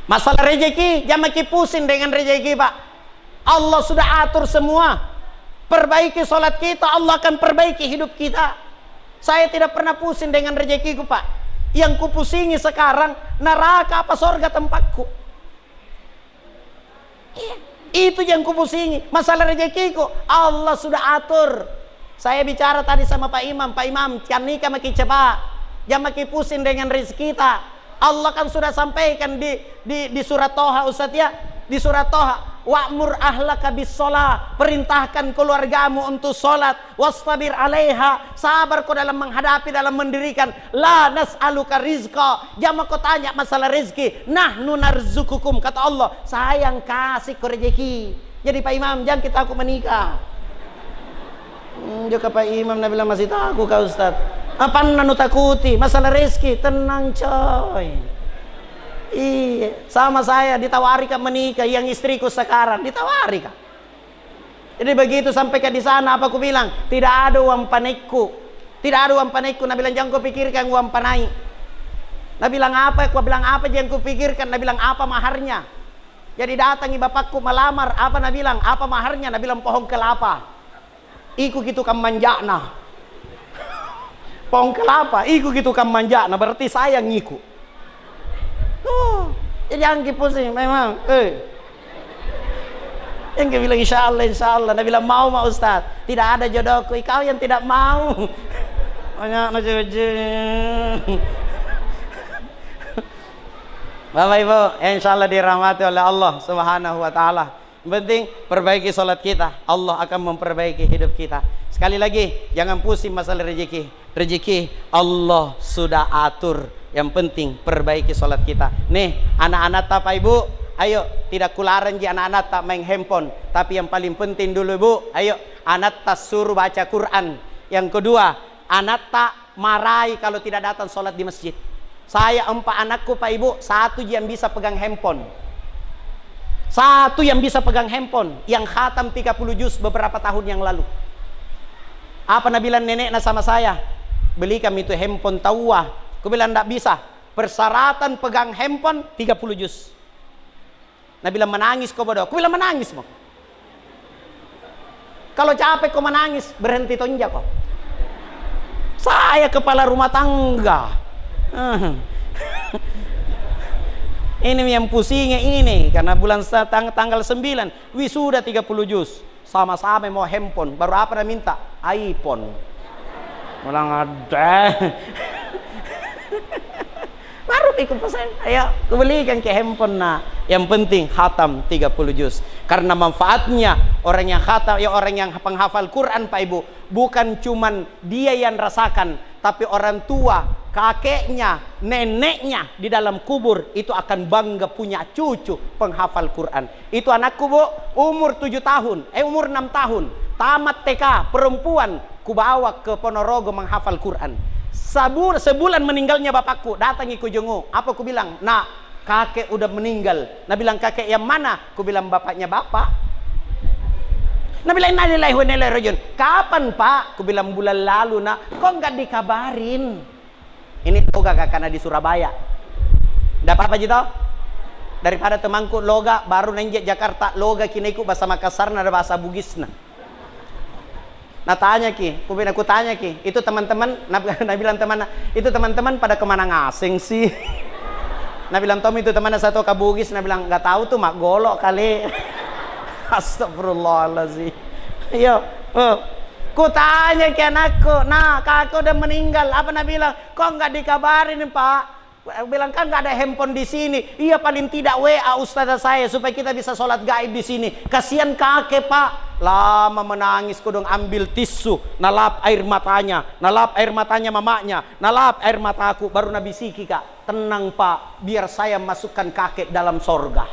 Masalah rezeki, jangan makin pusing dengan rezeki, Pak. Allah sudah atur semua. Perbaiki sholat kita, Allah akan perbaiki hidup kita. Saya tidak pernah pusing dengan rezekiku, Pak. Yang kupusingi sekarang, neraka apa surga tempatku. Itu yang kupusingi. Masalah rezekiku, Allah sudah atur. Saya bicara tadi sama Pak Imam, Pak Imam, jangan nikah makin cepat, jangan makin pusing dengan rezeki kita. Allah kan sudah sampaikan di surat Toha, Ustaz ya, di surat Toha, wa'mur ahlaka bis-shalah, perintahkan keluargamu untuk salat, wastabir 'alaiha, sabar kau dalam menghadapi, dalam mendirikan, la nas'aluka rizqa, jangan kau tanya masalah rezeki, nahnu narzukukum, kata Allah, saya yang kasih kau rezeki. Jadi Pak Imam, jangan kita aku menikah. Juga Pak Imam Nabi bilang masih takut kau Ustaz. Apa nanu takuti masalah rezeki? Tenang coy. Iya, sama saya ditawari kan menikah, yang istriku sekarang ditawari kan. Jadi begitu sampai ke di sana, apa aku bilang? Tidak ada uang panekku, tidak ada uang panekku. Nabi bilang jangan kau pikirkan uang panai. Nabi bilang apa? Aku bilang apa jangan kau pikirkan. Nabi bilang apa maharnya? Jadi datangi bapakku melamar, apa Nabi bilang? Apa maharnya? Nabi bilang pohon kelapa. Iku gitu kan manjana. Pohon kelapa, iku gitu kan manjana, berarti saya ngiku. Jadi jangan pusing memang. Yang dia bilang insya Allah. Dia bilang mau Ustaz. Tidak ada jodohku. Kau yang tidak mau. Banyak Bapak Ibu, insya Allah dirahmati oleh Allah Subhanahu wa ta'ala. Yang penting perbaiki sholat kita, Allah akan memperbaiki hidup kita. Sekali lagi, jangan pusing masalah rezeki. Rezeki Allah sudah atur. Yang penting perbaiki sholat kita. Nih anak-anak tak Pak Ibu, ayo tidak kularang anak-anak tak main handphone, tapi yang paling penting dulu Ibu, ayo anak tak suruh baca Quran. Yang kedua, anak tak marahi kalau tidak datang sholat di masjid. Saya 4 anakku Pak Ibu, 1 yang bisa pegang handphone, 1 yang bisa pegang handphone, yang khatam 30 juz beberapa tahun yang lalu. Apa Nabi bilang neneknya sama saya, belikan itu handphone tawah. Aku bilang tidak bisa, persyaratan pegang handphone 30 juz. Nabi bilang menangis kau bodoh. Aku bilang menangis mau. Kalau capek kau menangis, berhenti tonjak kau. Saya kepala rumah tangga. Ini yang pusingnya ini, karena bulan tanggal 9 wisuda 30 juz. Sama-sama mau handphone, baru apa dia minta? iPhone. Malah ada. Baru ikut pesan, ayo kembalikan ke handphone. Nah, yang penting khatam 30 juz. Karena manfaatnya orang yang khatam, ya orang yang penghafal Quran Pak Ibu, bukan cuman dia yang rasakan, tapi orang tua, kakeknya, neneknya di dalam kubur itu akan bangga punya cucu penghafal Quran. Itu anakku Bu, umur 7 tahun, umur 6 tahun, tamat TK, perempuan, kubawa ke Ponorogo menghafal Quran. Sebulan meninggalnya bapakku, datangi ku jenguk. Apa ku bilang? Nah, kakek udah meninggal. Nah bilang kakek yang mana? Ku bilang bapaknya bapak. Nabi bilang, inna lillahi wa inna ilaihi rajiun. Kapan Pak? Aku bilang bulan lalu nak. Kok nggak dikabarin? Ini loga karena di Surabaya. Nggak apa-apa Jito? Daripada temanku loga baru nenjek Jakarta, loga kini ku bahasa Makassar ada bahasa Bugis nah. Nah tanya ki, aku tanya ki, itu teman-teman, Nabi bilang teman, itu teman-teman pada kemana ngasing sih? Nabi bilang Tom itu teman satu ke Bugis, Nabi bilang nggak tahu tuh mak golok kali. Astagfirullahaladzim. Yo, ku tanya ke anakku, nah kakak udah meninggal, apa Nabi bilang? Kok nggak dikabarin Pak? Bilang kan nggak ada handphone di sini. Iya paling tidak WA ustazah saya supaya kita bisa sholat gaib di sini. Kasihan kakek Pak. Lama menangis kudung ambil tisu, nalap air matanya mamanya, nalap air mataku. Baru Nabi siki Kak, tenang Pak, biar saya masukkan kakek dalam sorga.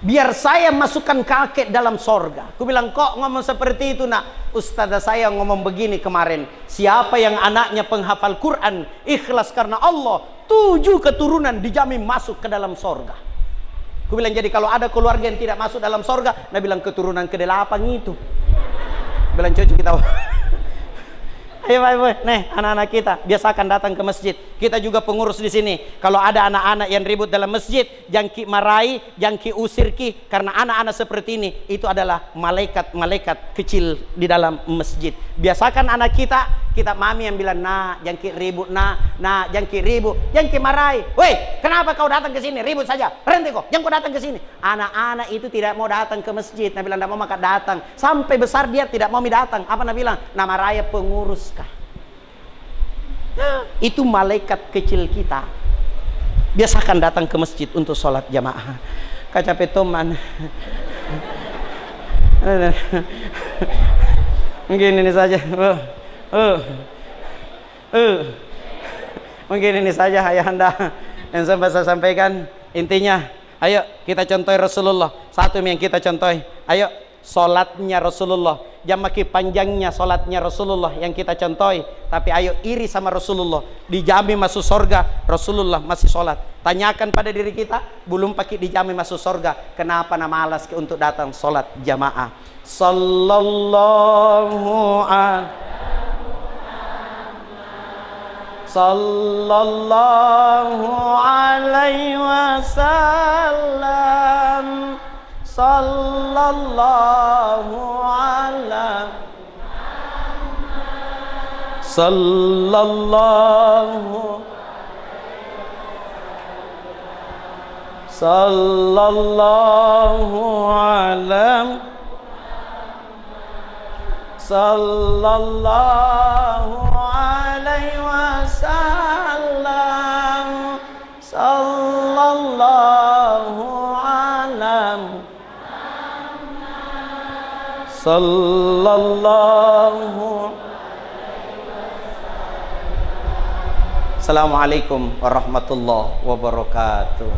Biar saya masukkan kakek dalam sorga. Aku bilang kok ngomong seperti itu nak? Ustazah saya ngomong begini kemarin. Siapa yang anaknya penghafal Quran, ikhlas karena Allah, 7 keturunan dijamin masuk ke dalam sorga. Aku bilang jadi kalau ada keluarga yang tidak masuk dalam sorga, Nabi bilang keturunan ke-8 itu. Bilang cucu kita. Ayo, nih anak-anak kita biasakan datang ke masjid. Kita juga pengurus di sini. Kalau ada anak-anak yang ribut dalam masjid, jangan ki marahi, jangan ki usir ki, karena anak-anak seperti ini itu adalah malaikat-malaikat kecil di dalam masjid. Biasakan anak kita mami yang bilang, nah jangan ki ribut, nah jangan ki ribut, jangan ki marahi. Woi, kenapa kau datang ke sini? Ribut saja. Berhenti kok, jangan kau datang ke sini. Anak-anak itu tidak mau datang ke masjid. Nabi bilang tidak mau maka datang. Sampai besar dia tidak mau datang. Apa Nabi bilang? Nama raya pengurus kah? Itu malaikat kecil kita. Biasakan datang ke masjid untuk sholat jamaah. Kacape teman. Mungkin ini saja. Mungkin ini saja ayahanda yang saya sampaikan. Intinya, ayo kita contoh Rasulullah. Satu yang kita contoh. Ayo solatnya Rasulullah. Jangan makin panjangnya solatnya Rasulullah yang kita contoh. Tapi ayo iri sama Rasulullah. Dijamin masuk sorga, Rasulullah masih solat. Tanyakan pada diri kita, belum pakai dijamin masuk sorga, kenapa malas untuk datang solat jamaah? Sallallahu alaihi wasallam. Sallallahu alaihi sallallahu alaihi sallallahu alaihi wasallam. Sallallahu alaihi sallallahu. Assalamualaikum warahmatullahi wabarakatuh.